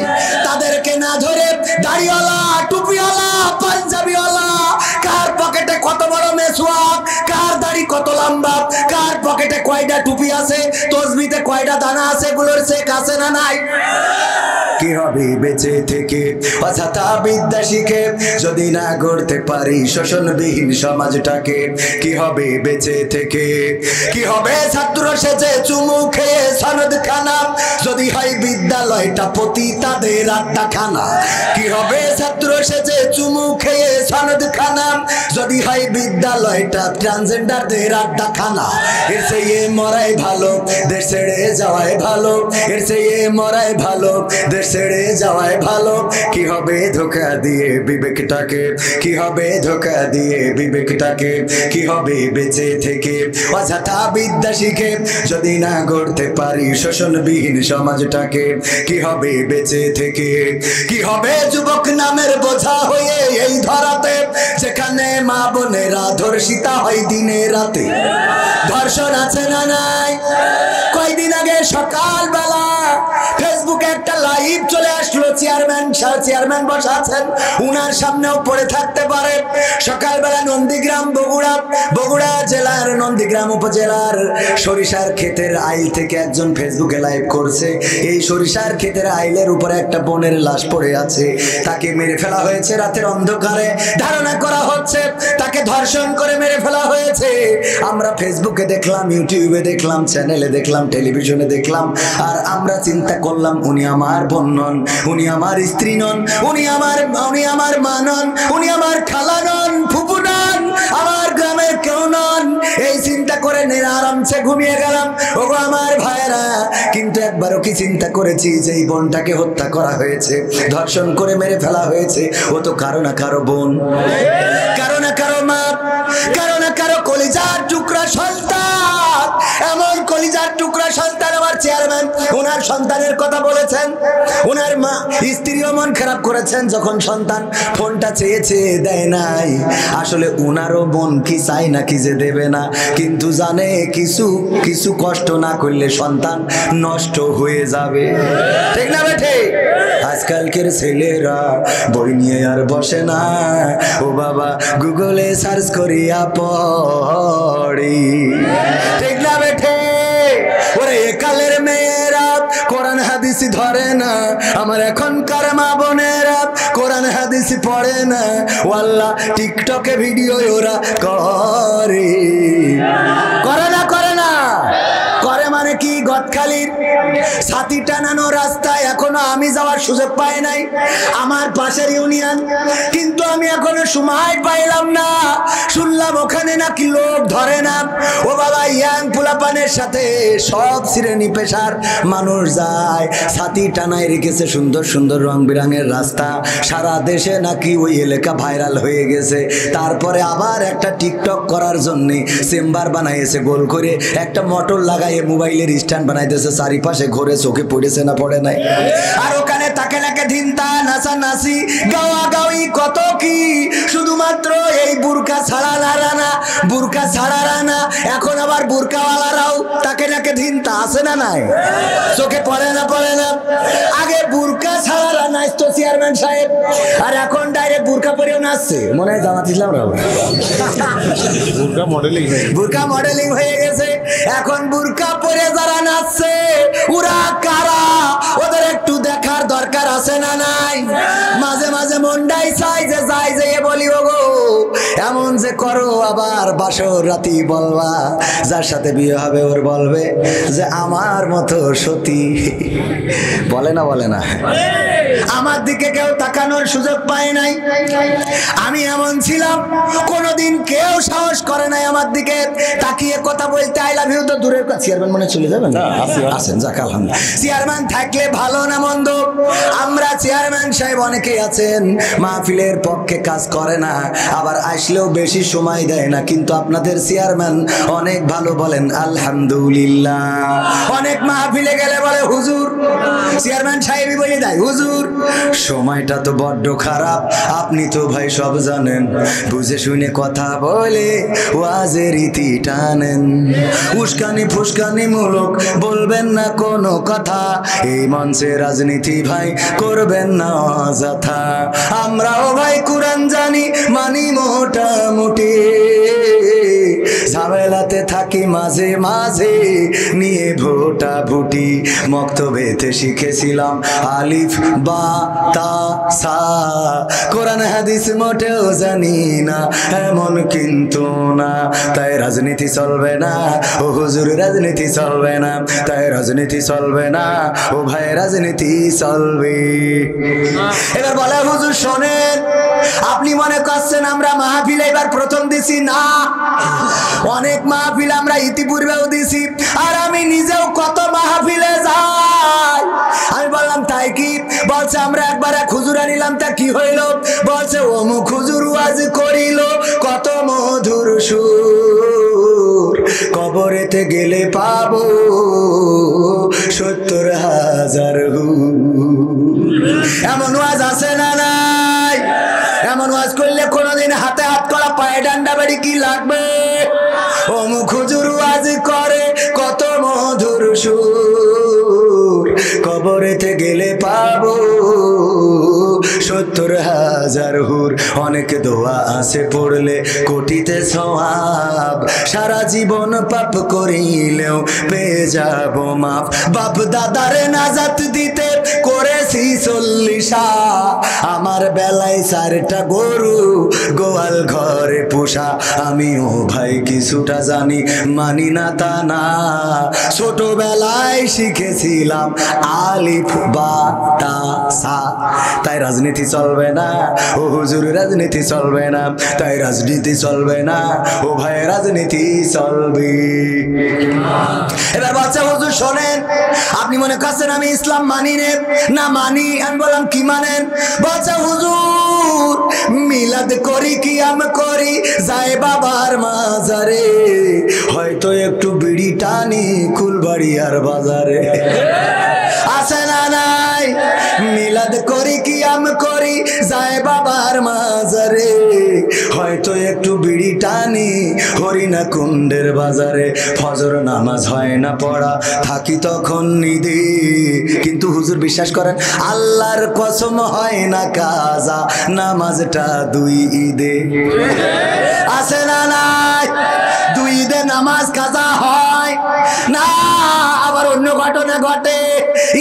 Speaker 1: তাদেরকে না ধরে দাড়িওয়ালা, টুপিওয়ালা, পাঞ্জাবিওয়ালা, কার পকেটে কত বড় মেসওয়াক, কার দাড়ি কত লম্বা, কার পকেটে কয়টা টুপি আছে, তসবিতে কয়টা দানা আছে, এগুলোর চেক আছে না নাই? কি হবে বেঁচে থেকে অযথা বিদ্যা শিখে যদি না গড়তে পারি শোষণবিহীন সমাজটাকে? কি হবে বেঁচে থেকে? কি হবে ছাত্র সেজে চুমু খেয়ে সনদ খানা যদি হয় বিদ্যালয়টা পতিতাদের আড্ডাখানা? কি হবে ছাত্র সেজে চুমু খেয়ে সনদ খানা যদি হয় বিদ্যালয়টা ট্রান্সজেন্ডারদের আড্ডাখানা? এর চেয়ে মরাই ভালো, দেশ ছেড়ে যাওয়াই ভালো। এর চেয়ে মরাই ভালো, দেশ ছেড়ে যাওয়াই ভালো। কি হবে ধোঁকা দিয়ে বিবেকটাকে? কি হবে ধোঁকা দিয়ে বিবেকটাকে? কি হবে বেঁচে থেকে অযথা বিদ্যা শিখে যদি না গড়তে পারি শোষণবিহীন সমাজটাকে? কি হবে বেঁচে থেকে? কি হবে যুবক নামের বোঝা হয়ে এই ধরাতে, যেখানে মা বোনেরা ধর্ষিতা হয় দিনে রাতে? ধর্ষণ আছে না নাই? কয়দিন আগে সকালবেলা ফেসবুকে একটা লাইভ চলে আসলো, চেয়ারম্যান বসে আছেন, উনার সামনেও পড়ে থাকতে পারে। সকালবেলা নন্দীগ্রাম, বগুড়া জেলার নন্দীগ্রাম উপজেলার সরিষার ক্ষেতের আইল থেকে একজন ফেসবুকে লাইভ করছে। এই সরিষার ক্ষেতের আইলের উপরে একটা বোনের লাশ পড়ে আছে, তাকে মেরে ফেলা হয়েছে রাতের অন্ধকারে। ধারণা করা হচ্ছে তাকে ধর্ষণ করে মেরে ফেলা হয়েছে। আমরা ফেসবুকে দেখলাম, ইউটিউবে দেখলাম, চ্যানেলে দেখলাম, টেলিভিশনে দেখলাম, আর আমরা চিন্তা করলাম উনি আমার বোন নন, উনি আমার স্ত্রী নন, উনি আমার মা নন, উনি আমার খালা নন, ফুপু নন, আমার গ্রামের কেউ নন। এই চিন্তা করে আরামসে ঘুমিয়ে গেলাম। ওগো আমার ভাইরা, কিন্তু একবারও কি চিন্তা করেছি যে এই বোনটাকে হত্যা করা হয়েছে, ধর্ষণ করে মেরে ফেলা হয়েছে? ও তো কারো না কারো বোন, কারো না কারো মা, কারো না কারো কলিজার টুকরা সন্তান। এমন কলিজার টুকরা সন্তান আমার চেয়ারম্যান ওনার সন্তানের কথা বলেছেন। ওনার মা স্ত্রীও মন খারাপ করেছেন যখন সন্তান ফোনটা চেয়েছে দেয় নাই। আসলে ওনারও বোন কি চাই নাকি যে দেবে না, কিন্তু জানে কিছু কিছু কষ্ট না করলে সন্তান নষ্ট হয়ে যাবে। ঠিক না বেঠে? আজকালকের ছেলেরা বই নিয়ে আর বসে না, ও বাবা গুগলে সার্চ করিয়া পড়ি। ঠিক না বেঠে? ওরে একালের মেয়েরা কোরআন হাদিস ধরে না, আমার এখনকার মা বোনেরা কোরআন হাদিস পড়ে না। ওয়াল্লাহ টিকটকে ভিডিও ওরা করে, করে না? করে না? করে মানে কি? গদখালির ছাতি টানানো রাস্তায় এখনো আমি যাওয়ার সুযোগ পাই নাই, আমার পাশের ইউনিয়ন, কিন্তু আমি এখনো সময় পাইলাম না। শুনলাম ওখানে নাকি লোক ধরে না। ও বাবা, ইয়াং পোলাপানের সাথে সব শ্রেণী পেশার মানুষ যায়, ছাতি টানায় রেখেছে সুন্দর সুন্দর রং বেরঙের রাস্তা। সারা দেশে নাকি ওই এলাকা ভাইরাল হয়ে গেছে। তারপরে আবার একটা টিকটক করার জন্য চেম্বার বানাইছে গোল করে, একটা মোটর লাগাইয়ে মোবাইলের স্ট্যান্ড বানাইতেছে, চারিপাশে ঘুরে চোখে পড়েছে না পড়ে নাই? আর ওখানে তাকে নাকে ধিনতা, নাচানাচি, গাওয়া গাওয়ি, কত কি। শুধুমাত্র এই বুরকা ছাড়া না, বুরকা ছাড়া না, এখন আবার বুরকাওয়ালারাও তাকে নাকে ধিনতা আছে না নাই? চোখে পড়ে না? পড়ে না? আগে বুরকা ছাড়া নাচতো চেয়ারম্যান সাহেব, আর এখন ডাইরেক্ট বুরকা পরেও নাচছে। মনে হয় জামাত ইসলামরাও বুরকা মডেলিং হয়ে গেছে। এখন বুরকা পরে যারা নাচছে ওরা কারা? ওদের একটু দেখার দরকার আছে না নাই? মাঝে মাঝে মনটাই চাই যে যাই যে বলি ওগো এমন যে করো আবার বাসর রাতি বলবা, যার সাথে বিয়ে হবে ওর বলবে যে আমার মতো সতী। বলে না বলে না? আমার দিকে কেউ তাকানোর সুযোগ পায় নাই। আমি এমন ছিলাম কোনোদিন কেউ সাহস করে নাই আমার দিকে তাকিয়ে কথা বলতে। আই লাভ ইউ তো দূরের কথা, চেয়ারম্যান মনে চলে যাবেন না? আছেন, যাক আলহামদুলিল্লাহ। চেয়ারম্যান থাকলে ভালো না মন্দ, আমরা চেয়ারম্যান সাহেব অনেকেই আছেন মাহফিলের পক্ষে কাজ করে না, আবার আসলেও বেশি সময় দেয় না, কিন্তু আপনাদের চেয়ারম্যান অনেক ভালো, বলেন আলহামদুলিল্লাহ। অনেক মাহফিলে গেলে বলে হুজুর, চেয়ারম্যান সাহেবই বলে দেয় হুজুর সময়টা তো বড্ড খারাপ, আপনি তো ভাই সব জানেন, বুঝে শুনে কথা বলে ওয়াজের রীতি টানেন, উস্কানি ফুস্কানি মূলক বলবেন না কোনো কথা, এই মঞ্চে রাজনীতি ভাই করবেন না অযথা, আমরাও ভাই কোরআন জানি মানি মোটামুটি, ঝামেলাতে থাকি মাঝে মাঝে নিয়ে ভোটা ভুটি, মক্তবেতে শিখেছিলাম আলিফ বা তা সা, কোরআন হাদিস মোটেও জানি না এমন কিন্তু না, তাই রাজনীতি চলবে না ও হুজুর, রাজনীতি চলবে না, তাই রাজনীতি চলবে না ও ভাই, রাজনীতি চলবে। এবার বলে হুজুর শোনেন, আপনি মনে করছেন আমরা মাহফিলে এবার প্রথম দিছি? না, অনেক মাহফিল আমরা ইতিপূর্বেও দিছি, আর আমি নিজেও কত মাহফিলে যাই। আমি বললাম তাই কি? বলছে আমরা একবার এক হুজুর আনিলাম, তা কি হইল? বলছে অমুক হুজুর ওয়াজ করিল কত মধুর সুর, কবরেতে গেলে পাবো ৭০,০০০ হুর। এমন ওয়াজ আছে না নাই? এমন ওয়াজ করলে কোনোদিন হাতে হাত করা পায়ে ডান্ডা বাড়ি কি লাগবে? অমুক হুজুর ওয়াজ করে কত মধুর সুর, কবরেতে গেলে পাবো ৭০,০০০ হুর। অনেক দোয়া আছে পড়লে কোটিতে সওয়াব, সারা জীবন পাপ করিলেও পেয়ে যাব মাপ, বাপ দাদারে নাজাত দিতে করেছি ৪০, আমার বেলায় ৪টা গরু গোয়াল ঘরে পোষা, আমিও ভাই কিছুটা জানি মানি না তা না, ছোটবেলায় শিখেছিলাম আলিফ বা তা সা, তাই রাজনীতি চলবে না ও হুজুর, রাজনীতি চলবে না, তাই রাজনীতি চলবে না ও ভাই, রাজনীতি চলবে। এবার বাচ্চা হুজুর শোনেন, আপনি মনে করছেন আমি ইসলাম মানি না মানি? আমি বললাম কি মানেন? বাচ্চা হুজুর মিলাদ করি, কিয়াম করি, যায় বাবার মাজারে, হয়তো একটু বিড়ি টানি কুলবাড়িয়ার বাজারে, আছে না নাই? মিলাদ করি, কিয়াম করি, যায় বাবার মাজারে, হয়তো একটু বিড়ি টানি হরিণা কুণ্ডের বাজারে, ফজর নামাজ হয় না পড়া, থাকি তখন নিদে, কিন্তু হুজুর বিশ্বাস করেন আল্লাহর কসম হয় না কাজা নামাজটা ২ ঈদে, আছে না নাই? ২ ঈদে নামাজ কাজা হয় না। আবার অন্য ঘটনা ঘটে,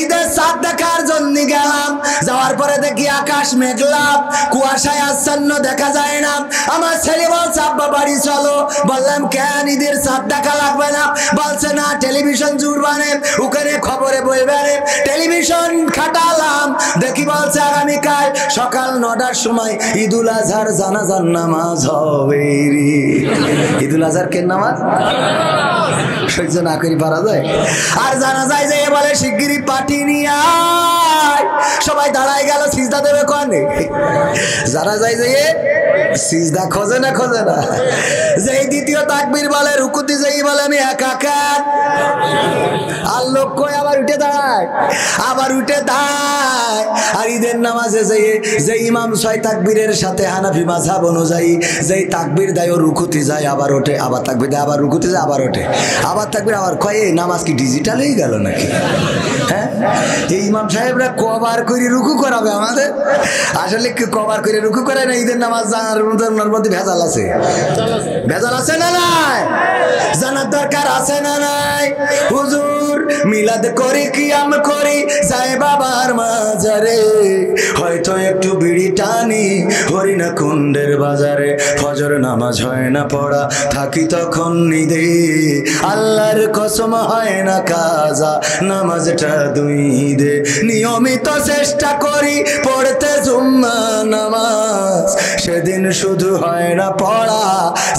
Speaker 1: ঈদের চাঁদ দেখার জন্য গেলাম, যাওয়ার পরে দেখি আকাশ মেঘলা, কুয়াশায় আচ্ছন্ন, দেখা যায় না। আমার ছেলে বলছে আব্বা বাড়ি চলো। বললাম কেন, ঈদের চাঁদ দেখা লাগবে না? বলছে না, টেলিভিশন জুড়বানে, ওখানে খবরে বলবে। টেলিভিশন খাটালাম, দেখি বলছে আগামীকাল সকাল ৯টার সময় ঈদুল আজহার জানাজার নামাজ হবে রে। ঈদুল আজহার কে নামাজ সহ্য না করি পারা যায়? আর জানা যায় যে বলে শিগগিরই পার্টি নিয়ে আয়, সবাই দাঁড়ায় গেল সিজদা দেবে কনে। জানা যায় যে সিজদা খোঁজে না যেই দ্বিতীয় তাকবীর বলে, রুকুতে যেই বলে আমি একাকার, আর লোক কই আবার উঠে দাঁড়ায়, আর ঈদের নামাজে যে ইমাম ৬ তাকবীরের সাথে হানাফি মাযহাব অনুযায়ী যেই তাকবীর দেয় ও রুকুতে যায়, আবার ওঠে, আবার তাকবীর দেয়, আবার রুকুতে যায়, আবার ওঠে, আবার তাকবীর, আবার কয় এই নামাজ কি ডিজিটাল হয়ে গেল নাকি? হ্যাঁ, এই ইমাম সাহেবরা কবার করে রুকু করাবে আমাদের আসলে কভার করে রুকু করে না ঈদের নামাজ জানার মধ্যে ভেজাল আছে, ভেজাল আছে না নাই? জানার দরকার আছে না নাই? হুজুর মিলাদ করি কিয়াম করি যায় বাবার মাজারে, হয়তো একটু বিড়ি টানি হরিণা কুণ্ডের বাজারে, ফজর নামাজ হয় না পড়া থাকি তখন নিদে, আল্লাহর কসম হয় না কাজা নামাজটা দুই দে, নিয়মিত চেষ্টা করি পড়তে জুম্মা নামাজ, সেদিন শুধু হয় না পড়া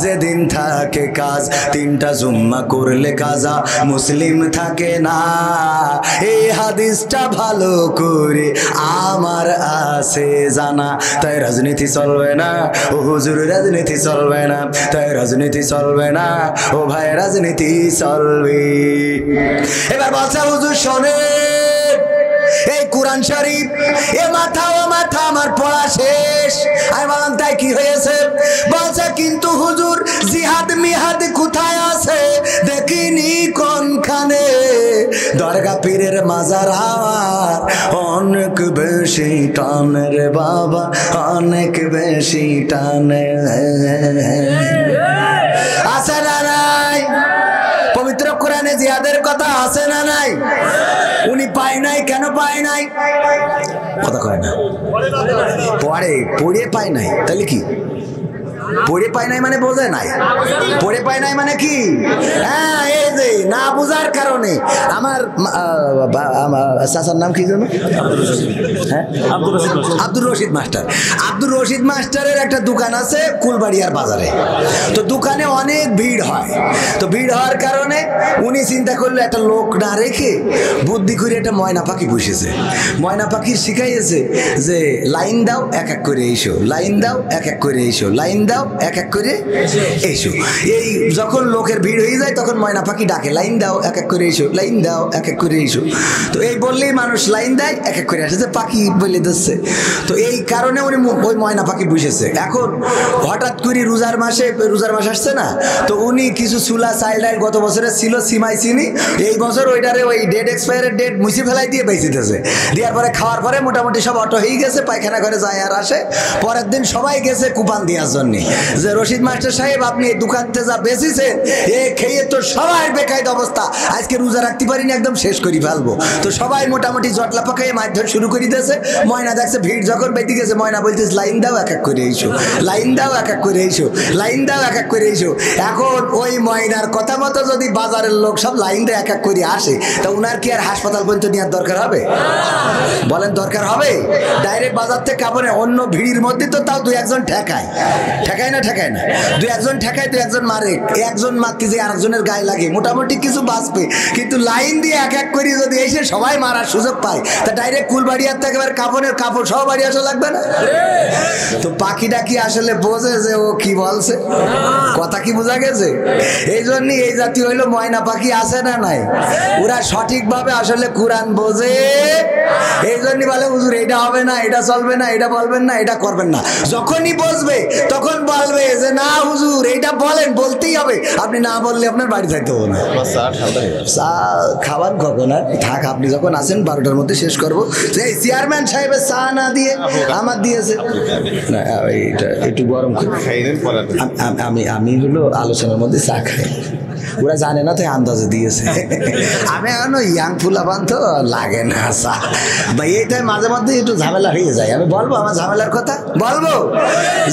Speaker 1: যেদিন থাকে কাজ, তিনটা জুম্মা করলে কাজা মুসলিম থাকে না, এই হাদিসটা ভালো করে আমার আছে জানা, তাই রাজনীতি চলবে না ও হুজুর, রাজনীতি চলবে না, তাই রাজনীতি চলবে না ও ভাই, রাজনীতি চলবে। এবার বলছে হুজুর শোনেন, এই কোরআন শরীফ এ মাথা ও মাথা আমার পড়া শেষ। আমি বললাম তাই কি হয়েছে? বলছে কিন্তু হুজুর জিহাদ মিহাদ কোথায় আছে দেখিনি কোনখানে, দরগা পীরের মাজার আমার অনেক বেশি টানে রে বাবা, অনেক বেশি টানে। আছে না নাই? পবিত্র কোরআনে জিহাদের কথা আছে না নাই? উনি পায় নাই, কেন পায় নাই? কথা কয় না, পড়ে পায় নাই, তাহলে কি? পড়ে পায় নাই মানে বোঝে নাই, পড়ে পায় নাই মানে কি? হ্যাঁ, এই যে না বোঝার কারণে আমার চাচার নাম কি জানো? হ্যাঁ, আব্দুর রশিদ মাস্টার। আব্দুর রশিদ মাস্টারের একটা দোকান আছে কুলবাড়িয়ার বাজারে, তো দোকানে অনেক ভিড় হয়, তো ভিড় হওয়ার কারণে উনি চিন্তা করলো একটা লোক না রেখে বুদ্ধি করে একটা ময়না পাখি পুষেছে। ময়না পাখি শিখাইয়েছে যে লাইন দাও এক এক করে এসো, লাইন দাও এক এক করে এসো, লাইন দাও এক এক করে এসো। এই যখন লোকের ভিড় হয়ে যায় তখন ময়না পাখি ডাকে লাইন দাও এক এক করে এসো, লাইন দাও এক এক করে এসো। তো এই বললেই মানুষ লাইন দেয়, এক এক করে আসে, পাখি বলে দিচ্ছে। তো এই কারণে উনি ওই ময়না পাখি বুঝেছে। এখন হঠাৎ করে রোজার মাস আসছে না, তো উনি কিছু চুলা চাইল ডাইল গত বছরের ছিল সিমাই চিনি, এই বছর ওইটারে ওই ডেট এক্সপায়ারের ডেট মুছে ফেলাই দিয়ে বেঁচে দিতেছে। দেওয়ার পরে খাওয়ার পরে মোটামুটি সব অটো হয়ে গেছে, পায়খানা ঘরে যায় আর আসে। পরের দিন সবাই গেছে কুপান দেওয়ার জন্য যে রশিদ মাস্টার সাহেব আপনি এই দোকানতে যা বেঁচেছেন এ খেয়ে তো সবাই বেকায়দা অবস্থা, আজকে রোজা রাখতে পারিনি, একদম শেষ করে ফেলবো। তো সবাই মোটামুটি জটলা পাকাইয়ে মাছ ধর শুরু করে দিয়েছে। ময়না দেখছে ভিড় যখন বেঁধে গেছে, ময়না বলতেছে লাইন দাও এক এক করে এসো, লাইন দাও এক এক করে এসো, লাইন দাও এক এক করে এসো। এখন ওই ময়নার কথা মতো যদি বাজারের লোক সব লাইন দিয়ে এক এক করে আসে, তা উনার কি আর হাসপাতাল পর্যন্ত নেওয়ার দরকার হবে? বলেন দরকার হবে? ডাইরেক্ট বাজার থেকে কাপড়ে অন্য ভিড়ির মধ্যে তো তাও দুই একজন ঠেকায়, ঠেকায় না? ঠেকায় না? দুই একজন ঠেকায়, দুই একজন মারে, একজন মারতে যে আরেকজনের গায়ে লাগে, মোটামুটি কিছু বাঁচবে। কিন্তু লাইন দিয়ে এক এক করে যদি এসে সবাই মারার সুযোগ পায়, তা ডাইরেক্ট কুলবাড়িয়ার থেকে এবার কাপড় সব বাড়ি আসা লাগবে না? তো পাখিটা কি আসলে বোঝে যে ও কি বলছে? কথা কি বোঝা গেছে? এই জন্যই এই জাতি হইলো ময়না পাখি, আছে না নাই? ওরা সঠিকভাবে আসলে কোরআন বোঝে, এই জন্য বলে হুজুর এটা হবে না, এটা চলবে না, এটা বলবেন না, এটা করবেন না। যখনই বসবে তখন বলবে যে না হুজুর এইটা বলেন, বলতেই হবে, আপনি না বললে আপনার বাড়ি যাইতে হবে না। চা খাবার কখন আর থাক, আপনি যখন আসেন 12টার মধ্যে শেষ করবো। এই চেয়ারম্যান সাহেবের চা না দিয়ে আমার দিয়েছে না, এইটা একটু গরম করে আমি হলো আলোচনার মধ্যে চা খাই, ওরা জানে না, তাই আন্দাজে দিয়েছে। আমি এখন ইয়াং ফুলাবান তো লাগে না চা ভাই, এইটাই মাঝে মধ্যে একটু ঝামেলা হয়ে যায়। আমি বলবো আমার ঝামেলার কথা, বলবো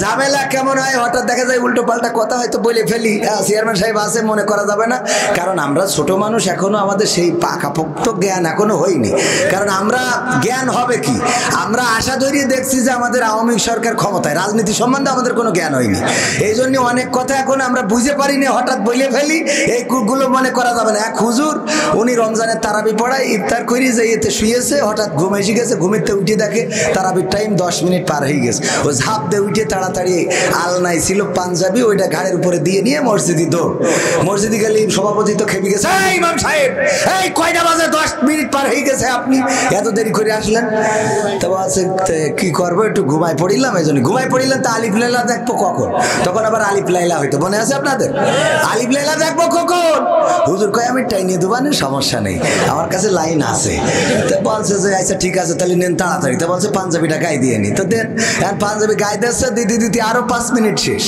Speaker 1: ঝামেলা কেমন হয়, হঠাৎ দেখা যায় উল্টো পাল্টা কথা হয়তো বলে ফেলি। চেয়ারম্যান সাহেব আছে মনে করা যাবে না, কারণ আমরা ছোট মানুষ, এখনো আমাদের সেই পাকাপোক্ত জ্ঞান এখনো হয়নি। কারণ আমরা জ্ঞান হবে কি, আমরা আশা ধরিয়ে দেখছি যে আমাদের আওয়ামী সরকার ক্ষমতায়, রাজনীতি সম্বন্ধে আমাদের কোনো জ্ঞান হয়নি। এই জন্য অনেক কথা এখন আমরা বুঝে পারিনি, হঠাৎ বলে ফেলি। এইগুলো মনে করা যাবে না। এক হুজুর উনি রমজানের তারাবি পড়ায়, ইফতার করি যে এতে শুয়েছে, হঠাৎ ঘুম এসে গেছে, ঘুমিতে উঠে দেখে তারাবির টাইম 10 মিনিট পার হয়ে গেছে। ও ঝাঁপ দিয়ে উঠে তাড়াতাড়ি আলনাই ছিল পাঞ্জাবি, ওইটা ঘাড়ের উপরে দিয়ে নিয়ে মসজিদে দৌড়। মসজিদে গেলে সভাপতি তো খেপে গেছে, এই ইমাম সাহেব এই কয়টা বাজে, 10 মিনিট পার হয়ে গেছে, আপনি এত দেরি করে আসলেন? তো বলছে কি করবো, একটু ঘুমাই পড়িলাম, এই জন্য ঘুমাই পড়িলাম। তা আলিফ লাইলা দেখবো কখন? তখন আবার আলিফ লাইলা হইতো, মনে আছে আপনাদের? আলিফ লাইলা দেখবো কখন? হুজুর কয় আমি টাইনিয়ে দেবো না, সমস্যা নেই, আমার কাছে লাইন আছে। তো বলছে যে আচ্ছা ঠিক আছে তাহলে নেন তাড়াতাড়ি। তো বলছে পাঞ্জাবিটা গায়ে দিয়ে নি। তো দেন, আর পাঞ্জাবি গায়ে দিচ্ছে, দিতে দিতে আরো 5 মিনিট শেষ।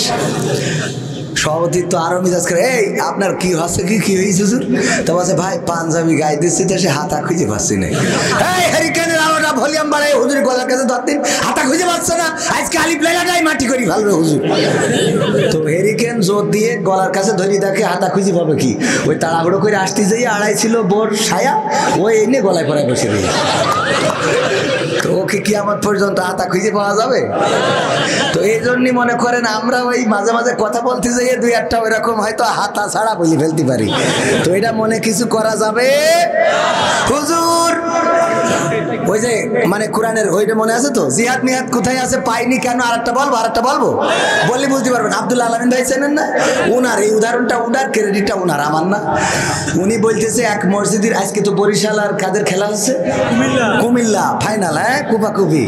Speaker 1: সভাপতি তো আরো মিজাজ করে, এই আপনার কি হচ্ছে, কি হয়েছে হুজুর? তো বলছে ভাই পাঞ্জাবি গায়ে দিচ্ছি তো সে হাতা খুঁজে পাচ্ছি না। এই হ্যারিকেনের আলোটা ভলিউম বাড়াই, হুজুর গলার কাছে ধরতেন, হাতা খুঁজে পাচ্ছে না, আজকে আলিফ লাইলাটাই মাটি করি ভালো হুজুর। তো হ্যারিকেন জোর দিয়ে গলার কাছে ধরি দেখে হাতা খুঁজে পাবে কি, ওই তাড়াহুড়ো করে আসতে যাই আড়াই ছিল বোর ছায়া, ওই এনে গলায় পড়ায় বসে দিল। তো ওকে কি আমার পর্যন্ত হাতা খুঁজে পাওয়া যাবে? তো এই জন্যই মনে করেন আমরা ওই মাঝে মাঝে কথা বলতে যাই দুই একটা ওইরকম হয়তো হাতা ছাড়া বলে ফেলতে পারি। তো এটা মনে কিছু করা যাবে? হুজুর ওই যে মানে কোরআনের ওইটা মনে আছে তো, জিহাদ মিহাদ কোথায় আছে পাইনি কেন, আরেকটা বলবো বললে বুঝতে পারবেন। আব্দুল্লাহ আলামিন ভাই চেনেন না? উনার এই উদাহরণটা, উনার ক্রেডিটটা উনার, আমার না। উনি বলতেছে এক মসজিদের, আজকে তো বরিশাল আর কাদের খেলা হচ্ছে, কুমিল্লা ফাইনাল, হ্যাঁ কুপাকুপি,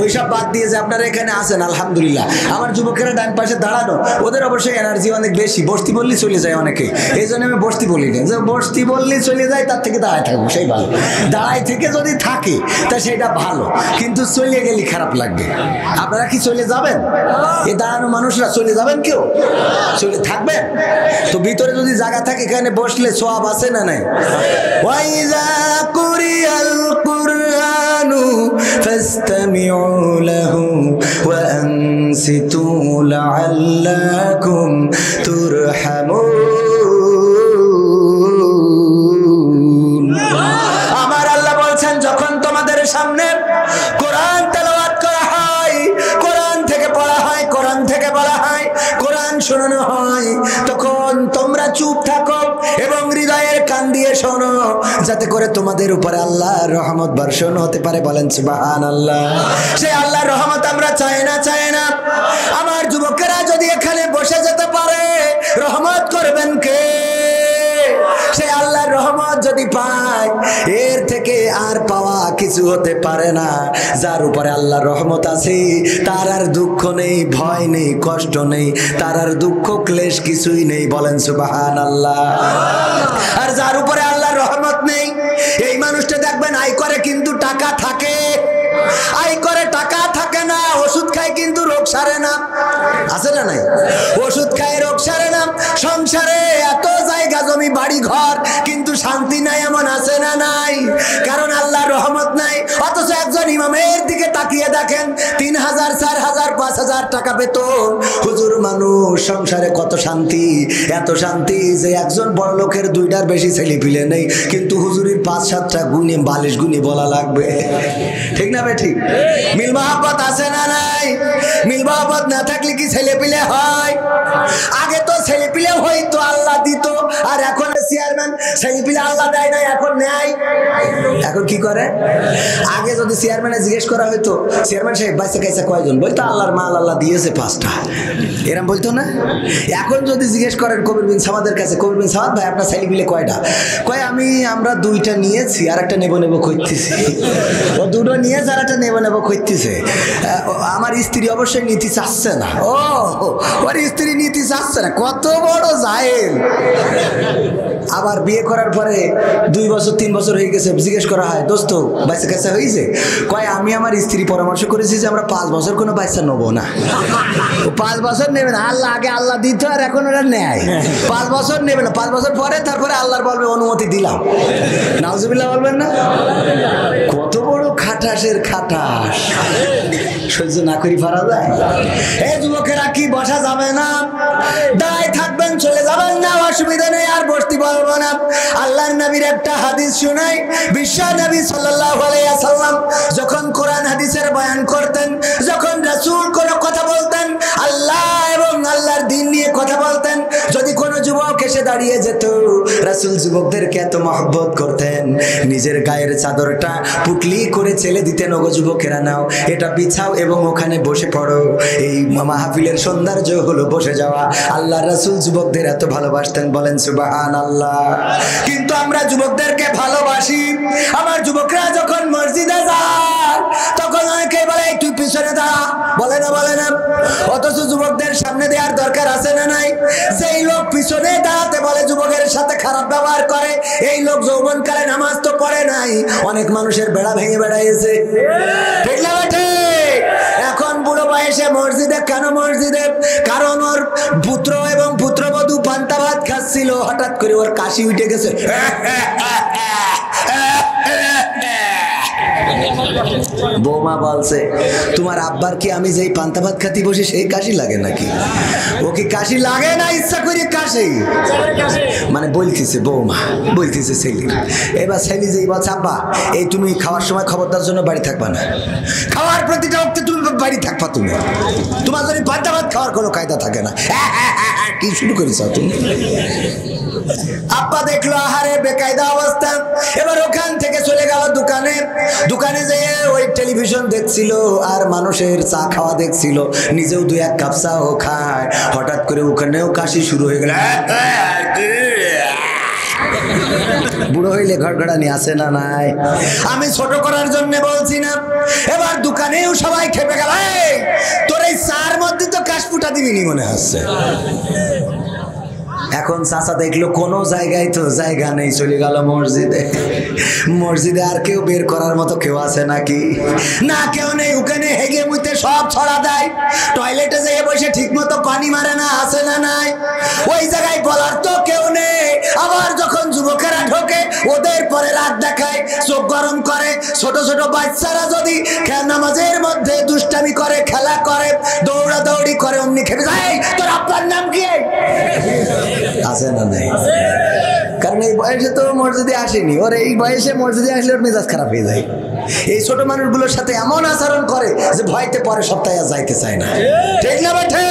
Speaker 1: ওইসব বাদ দিয়ে যে আপনারা এখানে আছেন আলহামদুলিল্লাহ। আমার যুবকেরা ডান পাশে দাঁড়ানো, ওদের অবশ্যই এনার্জি অনেক বেশি, বস্তি বললেই চলে যায় অনেকে, এই জন্য আমি বস্তি বলি না, যে বস্তি বললেই চলে যায় তার থেকে দাঁড়ায় থাকবো সেই ভালো। দাঁড়ায় থেকে যদি থাকে তা সেটা ভালো, কিন্তু চলে গেলে খারাপ লাগবে। আপনারা কি চলে যাবেন? এই দাঁড়ানো মানুষরা চলে যাবেন? কেউ চলে থাকবেন? তো ভিতরে যদি জায়গা থাকে এখানে বসলে সওয়াব আছে না নাই? ওয়াইযা কুরিয়াল কুরআনু ফাসতামিউ লাহু ওয়া আনসিতু লাআল্লাকুম তুরহামুন। আমার আল্লাহ বলছেন যখন তোমাদের সামনে কোরআন তেলাওয়াত করা হয়, কোরআন থেকে পড়া হয়, কোরআন থেকে বলা হয়, কোরআন শোনানো হয়, তখন তোমরা চুপ থাকো এবং হৃদয়ের কান দিয়ে শোনো, যাতে করে তোমাদের উপরে আল্লাহর রহমত বর্ষণ হতে পারে। বলেন সুবহানাল্লাহ। সেই আল্লাহর রহমত আমরা চাই না। আমার যুবকেরা যদি এখানে বসে যেতে পারে, রহমত করবেন কে? সেই আল্লাহর রহমত যদি পায়, এর থেকে আর পাওয়া কিছু হতে পারে না। যার উপরে আল্লাহর রহমত আছে তার আর দুঃখ নেই, ভয় নেই, কষ্ট নেই, তার আর দুঃখ ক্লেশ কিছুই নেই। বলেন সুবহানাল্লাহ। আর যার উপরে আল্লাহর রহমত নেই, এই মানুষটা দেখবেন আয় করে কিন্তু টাকা থাকে, আয় করে টাকা থাকে না, ওষুধ খায় কিন্তু রোগ সারে না। আছে না নাই? ওষুধ খায় রোগ সারে না। সংসারে এত জায়গা জমি বাড়ি ঘর কিন্তু শান্তি নাই, এমন আছে না নাই? কারণ আল্লাহর রহমত নাই। অথচ একজন ইমামের দিকে তাকিয়ে দেখেন, 3000 4000 5000 টাকা বেতন, হুজুর মানুষ সংসারে কত শান্তি, এত শান্তি যে একজন বড় লোকের 2টার বেশি ছেলে পিলে নেই, কিন্তু হুজুরের 5-7টা গুণে বালিশ গুণে বলা লাগবে। ঠিক না বে ঠিক? মিল মহব্বত আছে না নাই? মিল মহব্বত না থাকলে কি ছেলে পিলে হয়? আগে তো ছেলে পিলে হইতো, আল্লাহ দিত, আর এখন চেয়ারম্যান ছেলে পিলে আল্লাহ দেয় না, এখন নেয়। এখন কি করে? আগে যদি চেয়ারম্যানে জিজ্ঞেস করা হইতো, চেয়ারম্যান সাহেব বাইসে খাইছে কয়জন, বলতো আল্লাহর মাল আল্লাহ দিয়েছে 5টা, এরম বলতো না? এখন যদি জিজ্ঞেস করেন কবির বিন সামাদের কাছে, কবির বিন সামাদ ভাই আপনার ছেলে পিলে কয়টা? কয় আমরা 2টা নিয়েছি আর একটা নেবো করতেছি। ও 2টো নিয়েছে আর একটা নেবো করতেছে। আমার স্ত্রী অবশ্যই নীতি চাচ্ছে না। ও ওর স্ত্রী নীতি চাচ্ছে না, কত বড় জাহেল। আবার বিয়ে করার পরে 2 বছর 3 বছর হয়ে গেছে, জিজ্ঞেস করা হয় দোস্ত বাচ্চা কাচ্চা হয়েছে? কয় আমি আমার স্ত্রী পরামর্শ করেছি যে আমরা 5 বছর কোনো বাচ্চা নেবো না। 5 বছর নেবে না, আল্লাহ আগে আল্লাহ দিত আর এখন ওরা নেয়। 5 বছর নেবে না, 5 বছর পরে তারপরে আল্লাহর বলবে অনুমতি দিলাম। নাউজুবিল্লাহ বলবেন না? কত বড় খাটাসের খাটাস, সহ্য না করি পারা যায়? এই যুবকেরা কি বসা যাবে না? দাঁড়ায় থাকবেন, চলে যাবেন না, অসুবিধা নেই, আর বসতে বলবো না। আল্লাহর নবীর একটা হাদিস শুনাই। বিশ্ব নবী সাল্লাল্লাহু আলাইহি ওয়াসাল্লাম যখন কোরআন হাদিসের বয়ান করতেন, যখন রাসূল কোনো কথা বলতেন, আল্লাহ এবং আল্লাহর দ্বীন নিয়ে কথা বলতেন, যদি কোনো যুবক এসে দাঁড়িয়ে যেত, রাসূল যুবকদেরকে এত মহব্বত করতেন, নিজের গায়ের চাদরটা পুটলি করে ছেলে দিতেন, ওগো যুবকেরা নাও এটা বিছাও এবং ওখানে বসে পড়ো। এই মাহফিলের সৌন্দর্য হলো বসে যাওয়া। আল্লাহ রাসূল যুবকদের এত ভালোবাসতেন। বলেন সুবহানাল্লাহ। কিন্তু আমরা যুবকদেরকে ভালোবাসি, আমার যুবকরা যখন মসজিদে যায় তখন অনেকে বলে তুই পিছনে দাঁড়া, বলে না? অথচ যুবকদের সামনে দেওয়ার দরকার আছে না নাই? যেই লোক পিছনে দাঁড়াতে বলে যুবকের সাথে খারাপ ব্যবহার করে, এই লোক যৌবনকালে নামাজ তো পড়ে নাই, অনেক মানুষের বেড়া ভেঙে বেড়াইছে। ঠিক না ঠিক? এখন বুড়ো বয়সে মসজিদে কেন মসজিদে? কারণ ওর পুত্র এবং পুত্রবধূ পান্তা ভাত খাচ্ছিল, হঠাৎ করে ওর কাশি উঠে গেছে। বৌমা বলছে, তোমার আব্বার কি আমি যেই পান্তা ভাত খাতি বসে সেই কাশি লাগে নাকি? ও কি কাশি লাগে না ইচ্ছা করে কাশি? মানে বলতেছে বৌমা, বলতেছে ছেলে। এবার ছেলে যেই বলছে, আব্বা এই তুমি খাওয়ার সময় খবরদার জন্য বাড়ি থাকবা না, খাওয়ার প্রতিটা অক্তে তুমি বাড়ি থাকবা, তুমি তোমার যদি পান্তা ভাত খাওয়ার কোনো কায়দা থাকে না। কি শুরু করেছ তুমি? আব্বা দেখলো আহারে বেকায়দা অবস্থা, এবার ওখান থেকে চলে গেল দোকানে। দোকানে যেয়ে ওই টেলিভিশন দেখছিল আর মানুষের চা খাওয়া দেখছিল, নিজেও দুই এক কাপ চাও খায়। হঠাৎ করে ওখানেও কাশি শুরু হয়ে গেল। বুড়ো হইলে ঘড়ঘড়ানি আছে না নাই? আমি ছোট করার জন্য বলছি না। এবার দোকানেও সবাই খেপে গেল, তোর এই চার মধ্যে তো কাশ ফুটা দিবিনি মনে হচ্ছে। এখন চাচা দেখলো কোনো জায়গায় তো জায়গা নেই, চলে গেল মসজিদে। মসজিদে আর কেউ বের করার মতো কেউ আছে নাকি? না, কেউ নেই। ওখানে হেগে মুইতে সব ছড়া দেয়, টয়লেটে যেয়ে বসে ঠিক মতো পানি মারে না, আছে না নাই? ওই জায়গায় বলার তো কেউ নেই। আবার যখন যুবকেরা ঢোকে ওদের পরে রাত দেখায়, চোখ গরম করে। ছোট ছোট বাচ্চারা যদি নামাজের মধ্যে দুষ্টামি করে, খেলা করে, দৌড়াদৌড়ি করে, অমনি খেপে যায়, তোর আব্বার নাম কি? আছে না নাই? কারণ এই বয়সে তো মসজিদে আসেনি, ওর এই বয়সে মসজিদে আসলে ওর মেজাজ খারাপ হয়ে যায়। এই ছোট মানুষগুলোর সাথে এমন আচরণ করে যে ভয়তে পরে সপ্তাহে আর যাইতে চায় না। ঠিক না বেঠে?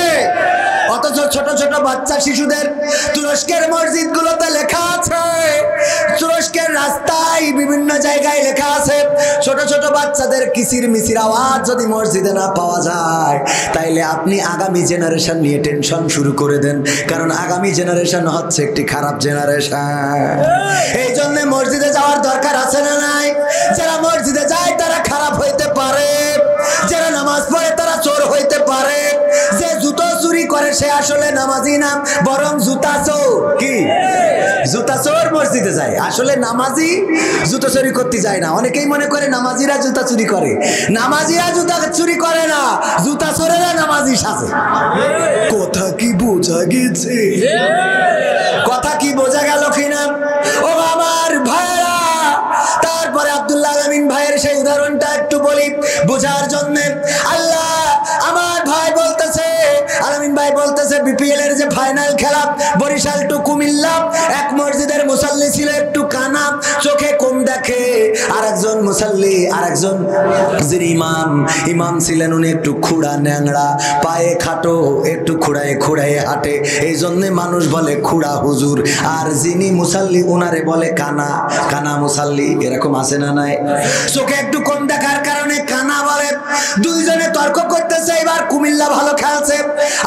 Speaker 1: অথচ ছোট ছোট বাচ্চা শিশুদের তুরস্কের মসজিদ গুলোতে লেখা আছে, তুরস্কের রাস্তায় বিভিন্ন জায়গায় লেখা আছে, ছোট ছোট বাচ্চাদের কিচির মিচির আওয়াজ যদি মসজিদে না পাওয়া যায়, তাইলে আপনি আগামী জেনারেশন নিয়ে টেনশন শুরু করে দেন। কারণ আগামী জেনারেশন হচ্ছে একটি খারাপ জেনারেশন। এই জন্য মসজিদে যাওয়ার দরকার আছে না নাই? যারা মসজিদে যায় তারা খারাপ হইতে পারে, যারা নামাজ পড়ে তারা চোর হইতে পারে, যে জুতো চুরি করে সে আসলে নামাজি না, বরং জুতা চোর। কি জুতা চোর মসজিদে যায়, আসলে নামাজি জুতো চুরি করতে যায় না। অনেকেই মনে করে নামাজিরা জুতা চুরি করে, নামাজিরা জুতা চুরি করে না, জুতা চোরেরা নামাজি সাজে। কথা কি বোঝা গেছে? কথা কি বোঝা গেল কিনা? ও আমার ভাইরা, তারপরে আব্দুল্লাহ আলামিন ভাইয়ের সেই উদাহরণটা একটু বলি বোঝার জন্য। আল্লাহ, আমার ভাই বলতেছে, আলামিন ভাই বলতেছে, বিপিএল এর যে ফাইনাল খেলা বরিশাল টু কুমিল্লা, এক মসজিদের মুসাল্লি ছিল একটু কানা, চোখে কম দেখে, আর একজন মুসাল্লি, আর একজন যিনি ইমাম ছিলেন, উনি একটু খুঁড়া ন্যাংড়া, পায়ে খাটো, একটু খুঁড়ায় খুঁড়ায় হাঁটে, এই জন্য মানুষ বলে খুঁড়া হুজুর। আর যিনি মুসাল্লি উনারে বলে কানা, কানা মুসাল্লি। এরকম আছে না নাই? চোখে একটু কম দেখার কারণে কানা বলে। দুইজনে তর্ক করতেছে, এবার কুমিল্লা ভালো খেলছে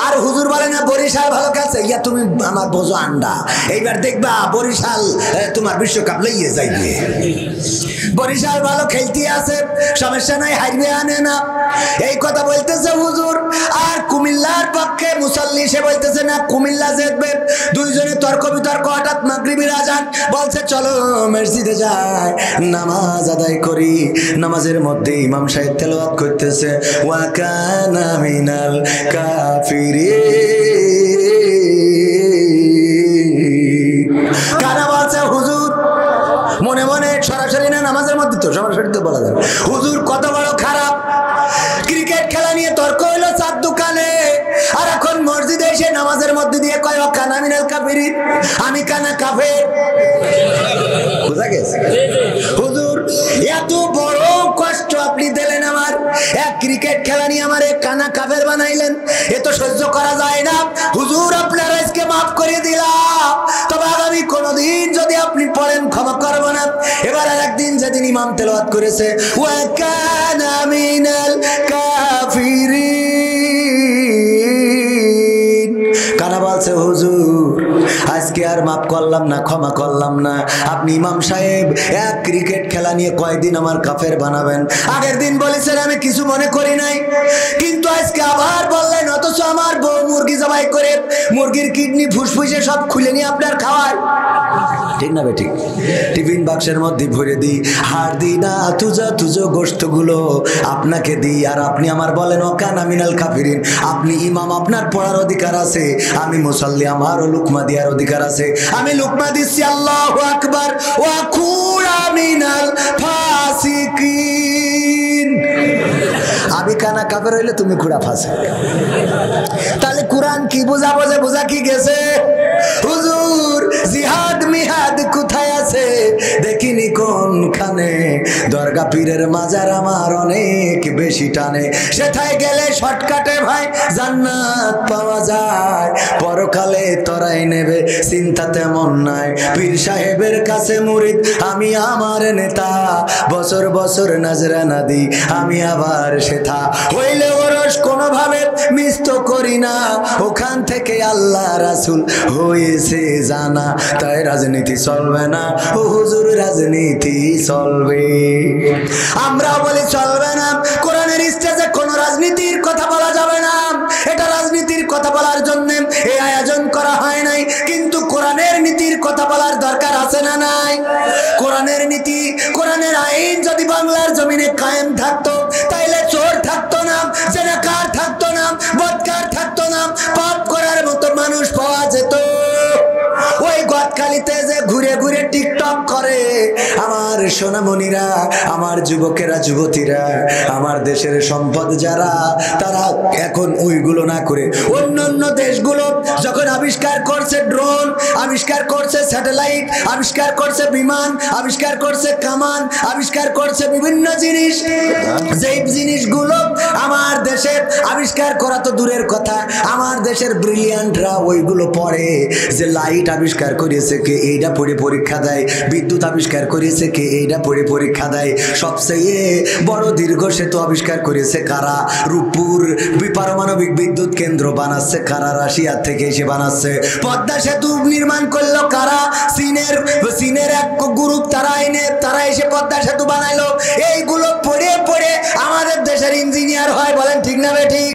Speaker 1: আর হুজুর বলে না বরিশাল ভালো খেলছে। ইয়া তুমি আমার বোঝো আন্ডা, এইবার দেখবা বরিশাল তোমার বিশ্বকাপ লইয়ে যাইবে। বরিশাল ভালো খেলতে আছে, সমস্যা নাই, হারবে আনে না, এই কথা বলতেছে হুজুর। আর কুমিল্লার পক্ষে মুসাল্লি সে বলতেছে না কুমিল্লা জিতবে। দুইজনে তর্ক বিতর্ক, হঠাৎ মাগরিবের আজান, বলছে চলো মসজিদে যাই, নামাজ আদায় করি। নামাজের মধ্যে ইমাম সাহেব তেলাওয়াত করতেছে, ওয়া কানা মিনাল কাফিরিন। কানা বলছে হুজুর, মনে মনে, সরাসরি না, নামাজের মধ্যে তো সরাসরি তো বলা যায়। হুজুর কত বড় খারাপ, ক্রিকেট খেলা নিয়ে তর্ক হইলো চার দোকানে, আর এখন মসজিদে এসে নামাজের মধ্যে দিয়ে কয় ওয়া কানা মিনাল কাফিরিন, আমি কানা কাফের। বুঝা গেছে? হুজুর এত বড় কষ্ট আপনি দিলেন আমার, এক ক্রিকেট খেলা নিয়ে আমার এক কানা কাফের বানাইলেন, এ তো সহ্য করা যায় না। হুজুর আপনারা আজকে মাফ করে দিলাম, তবে আগামী কোনদিন যদি আপনি পড়েন ক্ষমা করব না। এবার আর একদিন যেদিন ইমাম তেলাওয়াত করেছে ওয়া কানা মিনাল কাফিরিন, কানা বলছে হুজুর আজকে আর মাফ করলাম না, ক্ষমা করলাম না। আপনি ইমাম সাহেব এক ক্রিকেট খেলা নিয়ে কয়দিন আমার কাফের বানাবেন? আগের দিন বলেছেন আমি কিছু মনে করি নাই, কিন্তু আজকে আবার বললেন, অথচ আমার মুরগির কিডনি ফুসফুসে সব খুলে নিয়ে আপনার খাওয়ায়, ঠিক না বেঠিক? টিফিন বাক্সের মধ্যে ভরে দিই, হাড় দিই না, তুজো গোশতগুলো আপনাকে দিই, আর আপনি আমার বলেন ওকানা মিনাল কাফিরিন। আপনি ইমাম, আপনার পড়ার অধিকার আছে, আমি মুসাল্লি, আমারও লুকমা দেওয়ার অধিকার আছে। আমি লুকমা দিচ্ছি, আল্লাহু আকবার, ওয়া কুনা মিনাল ফাসিকিন। আমি কানা কাফের হইলে তুমি কুড়া ফাসিক। তাহলে কোরআন কি বোঝাবো, যে বোঝা কি গেছে? হুজুর জিহাদ মিহাদ কোথায় আছে দেখিনি কোনখানে, দরগা পীরের মাজার আমার অনেক বেশি টানে, সেথায় গেলে শর্টকাটে ভাই জান্নাত পাওয়া যায়, পরকালে তোরাই নেবে চিন্তা তেমন নাই। পীর সাহেবের কাছে মুরিদ, আমি আমার নেতা, বছর বছর নাজরানা দিই আমি আবার সেথা, হইলে ওরস কোনোভাবে মিস তো করি না, ওখান থেকে আল্লাহ রাসূল হয়েছে জানা, তাই রাজনীতি চলবে না ও হুজুর, রাজনীতি চলবে। আমরা বলি চলবে না, কোরআনের স্টেজে কোনো রাজনীতির কথা বলা যাবে না, এটা রাজনীতির কথা বলার জন্য এই আয়োজন করা হয় নাই, কিন্তু কোরআনের নীতির কথা বলার দরকার আছে না নাই? কোরআনের নীতি, কোরআনের আইন যদি বাংলার জমিনে কায়েম থাকতো, তাইলে চোর থাকতো না, জেনাকার থাকতো না, বদকার থাকতো না, পাপ করার মতো মানুষ পাওয়া যেত। ওই গদখালিতে যে ঘুরে ঘুরে টিকটক করে আমার সোনামণিরা, আমার যুবকেরা, যুবতীরা, আমার দেশের সম্পদ যারা, তারা এখন ওইগুলো না করে অন্যান্য দেশগুলো যখন আবিষ্কার করছে ড্রোন, আবিষ্কার করছে স্যাটেলাইট, আবিষ্কার করছে বিমান, আবিষ্কার করছে কামান, আবিষ্কার করছে বিভিন্ন জিনিস, যেই জিনিসগুলো আমার দেশে আবিষ্কার করা তো দূরের কথা, আমার দেশের ব্রিলিয়ান্টরা ওইগুলো পড়ে, যে লাইট আবিষ্কার করেছে কে, এইটা পড়ে পরীক্ষা দেয়, বিদ্যুৎ আবিষ্কার করেছে কে, এইটা পড়ে পরীক্ষা দেয়, সবচেয়ে বড় দীর্ঘ সেতু আবিষ্কার করেছে কারা, রূপপুর পারমাণবিক বিদ্যুৎ কেন্দ্র বানাচ্ছে কারা, রাশিয়া থেকে এসে বানাচ্ছে, পদ্মা সেতু নির্মাণ করলো কারা, চীনের এক গ্রুপ, তারা এসে পদ্মা সেতু বানাইলো। এইগুলো পড়ে পড়ে আমাদের দেশের ইঞ্জিনিয়ার হয়, বলেন ঠিক না বেঠিক?